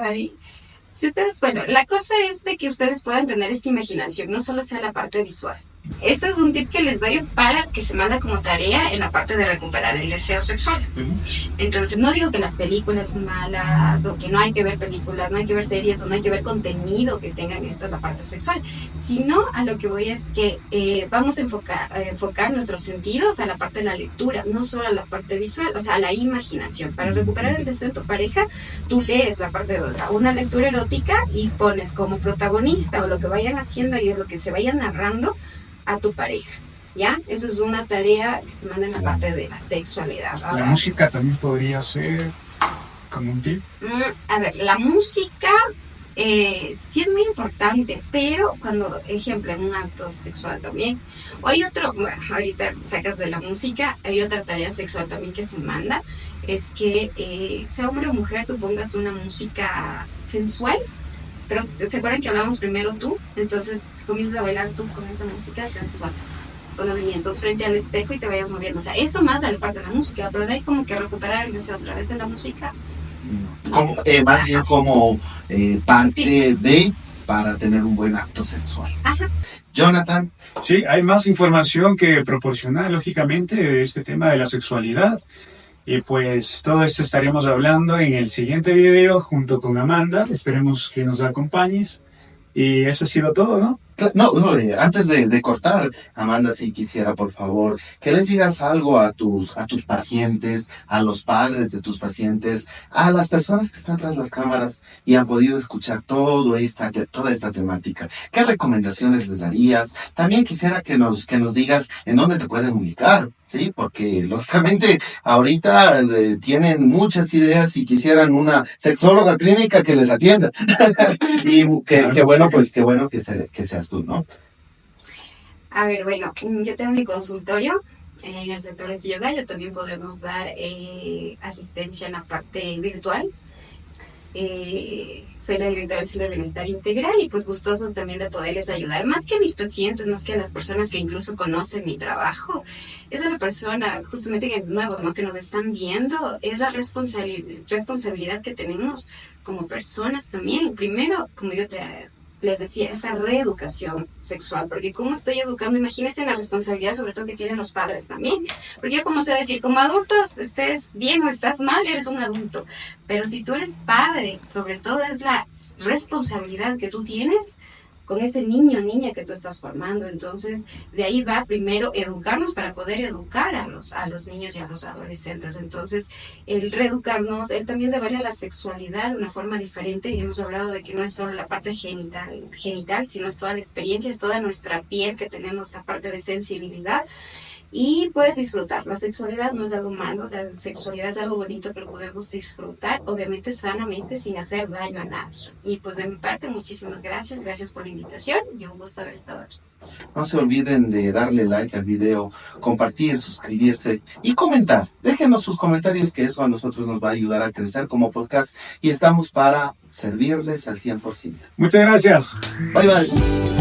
si ustedes, bueno, la cosa es de que ustedes puedan tener esta imaginación, no solo sea la parte visual. Este es un tip que les doy para que se manda como tarea en la parte de recuperar el deseo sexual. Entonces, no digo que las películas son malas o que no hay que ver películas, no hay que ver series o no hay que ver contenido que tengan esta la parte sexual, sino a lo que voy es que vamos a enfocar nuestros sentidos a la parte de la lectura, no solo a la parte visual, o sea, a la imaginación. Para recuperar el deseo de tu pareja, tú lees la parte de otra, una lectura erótica y pones como protagonista o lo que vayan haciendo y lo que se vaya narrando a tu pareja, ¿ya? Eso es una tarea que se manda en la parte de la sexualidad. Ahora, la música también podría ser como un tip. A ver, la música sí es muy importante, pero cuando, ejemplo, en un acto sexual también, o hay otro, bueno, ahorita sacas de la música, hay otra tarea sexual también que se manda, es que sea hombre o mujer, tú pongas una música sensual. Pero ¿se acuerdan que hablamos primero tú? Entonces comienzas a bailar tú con esa música sensual, con los movimientos frente al espejo y te vayas moviendo. O sea, eso más de la parte de la música, pero de ahí como que recuperar el deseo a través de la música. Como, más bien como parte de para tener un buen acto sexual. Ajá. Jonathan. Sí, hay más información que proporcionar, lógicamente, de este tema de la sexualidad. Y pues todo esto estaremos hablando en el siguiente video junto con Amanda. Esperemos que nos acompañes. Y eso ha sido todo, ¿no? No, antes de cortar, Amanda, si quisiera, por favor, que les digas algo a tus pacientes, a los padres de tus pacientes, a las personas que están tras las cámaras y han podido escuchar toda esta temática. ¿Qué recomendaciones les darías? También quisiera que nos digas en dónde te pueden ubicar, ¿sí? Porque, lógicamente, ahorita tienen muchas ideas y quisieran una sexóloga clínica que les atienda. Y qué bueno que seas tú, ¿no? A ver, bueno, yo tengo mi consultorio en el sector de yoga. Yo también podemos dar asistencia en la parte virtual. Soy la directora del Centro de Bienestar Integral y pues gustosos también de poderles ayudar, más que a mis pacientes, más que a las personas que incluso conocen mi trabajo, es a la persona, justamente que nuevos, ¿no? Que nos están viendo, es la responsabilidad que tenemos como personas también. Primero, como yo les decía, esta reeducación sexual, porque cómo estoy educando, imagínense la responsabilidad sobre todo que tienen los padres también, porque yo como sé decir, como adultos, estés bien o estás mal, eres un adulto, pero si tú eres padre, sobre todo es la responsabilidad que tú tienes con ese niño o niña que tú estás formando. Entonces, de ahí va primero educarnos para poder educar a los niños y a los adolescentes. Entonces, el reeducarnos, el también de ver a la sexualidad de una forma diferente. Y hemos hablado de que no es solo la parte genital, sino es toda la experiencia, es toda nuestra piel que tenemos, la parte de sensibilidad. Y puedes disfrutar. La sexualidad no es algo malo, la sexualidad es algo bonito que lo podemos disfrutar, obviamente sanamente, sin hacer daño a nadie. Y pues de mi parte, muchísimas gracias por la invitación y un gusto haber estado aquí. No se olviden de darle like al video, compartir, suscribirse y comentar. Déjenos sus comentarios, que eso a nosotros nos va a ayudar a crecer como podcast y estamos para servirles al 100%. Muchas gracias. Bye bye.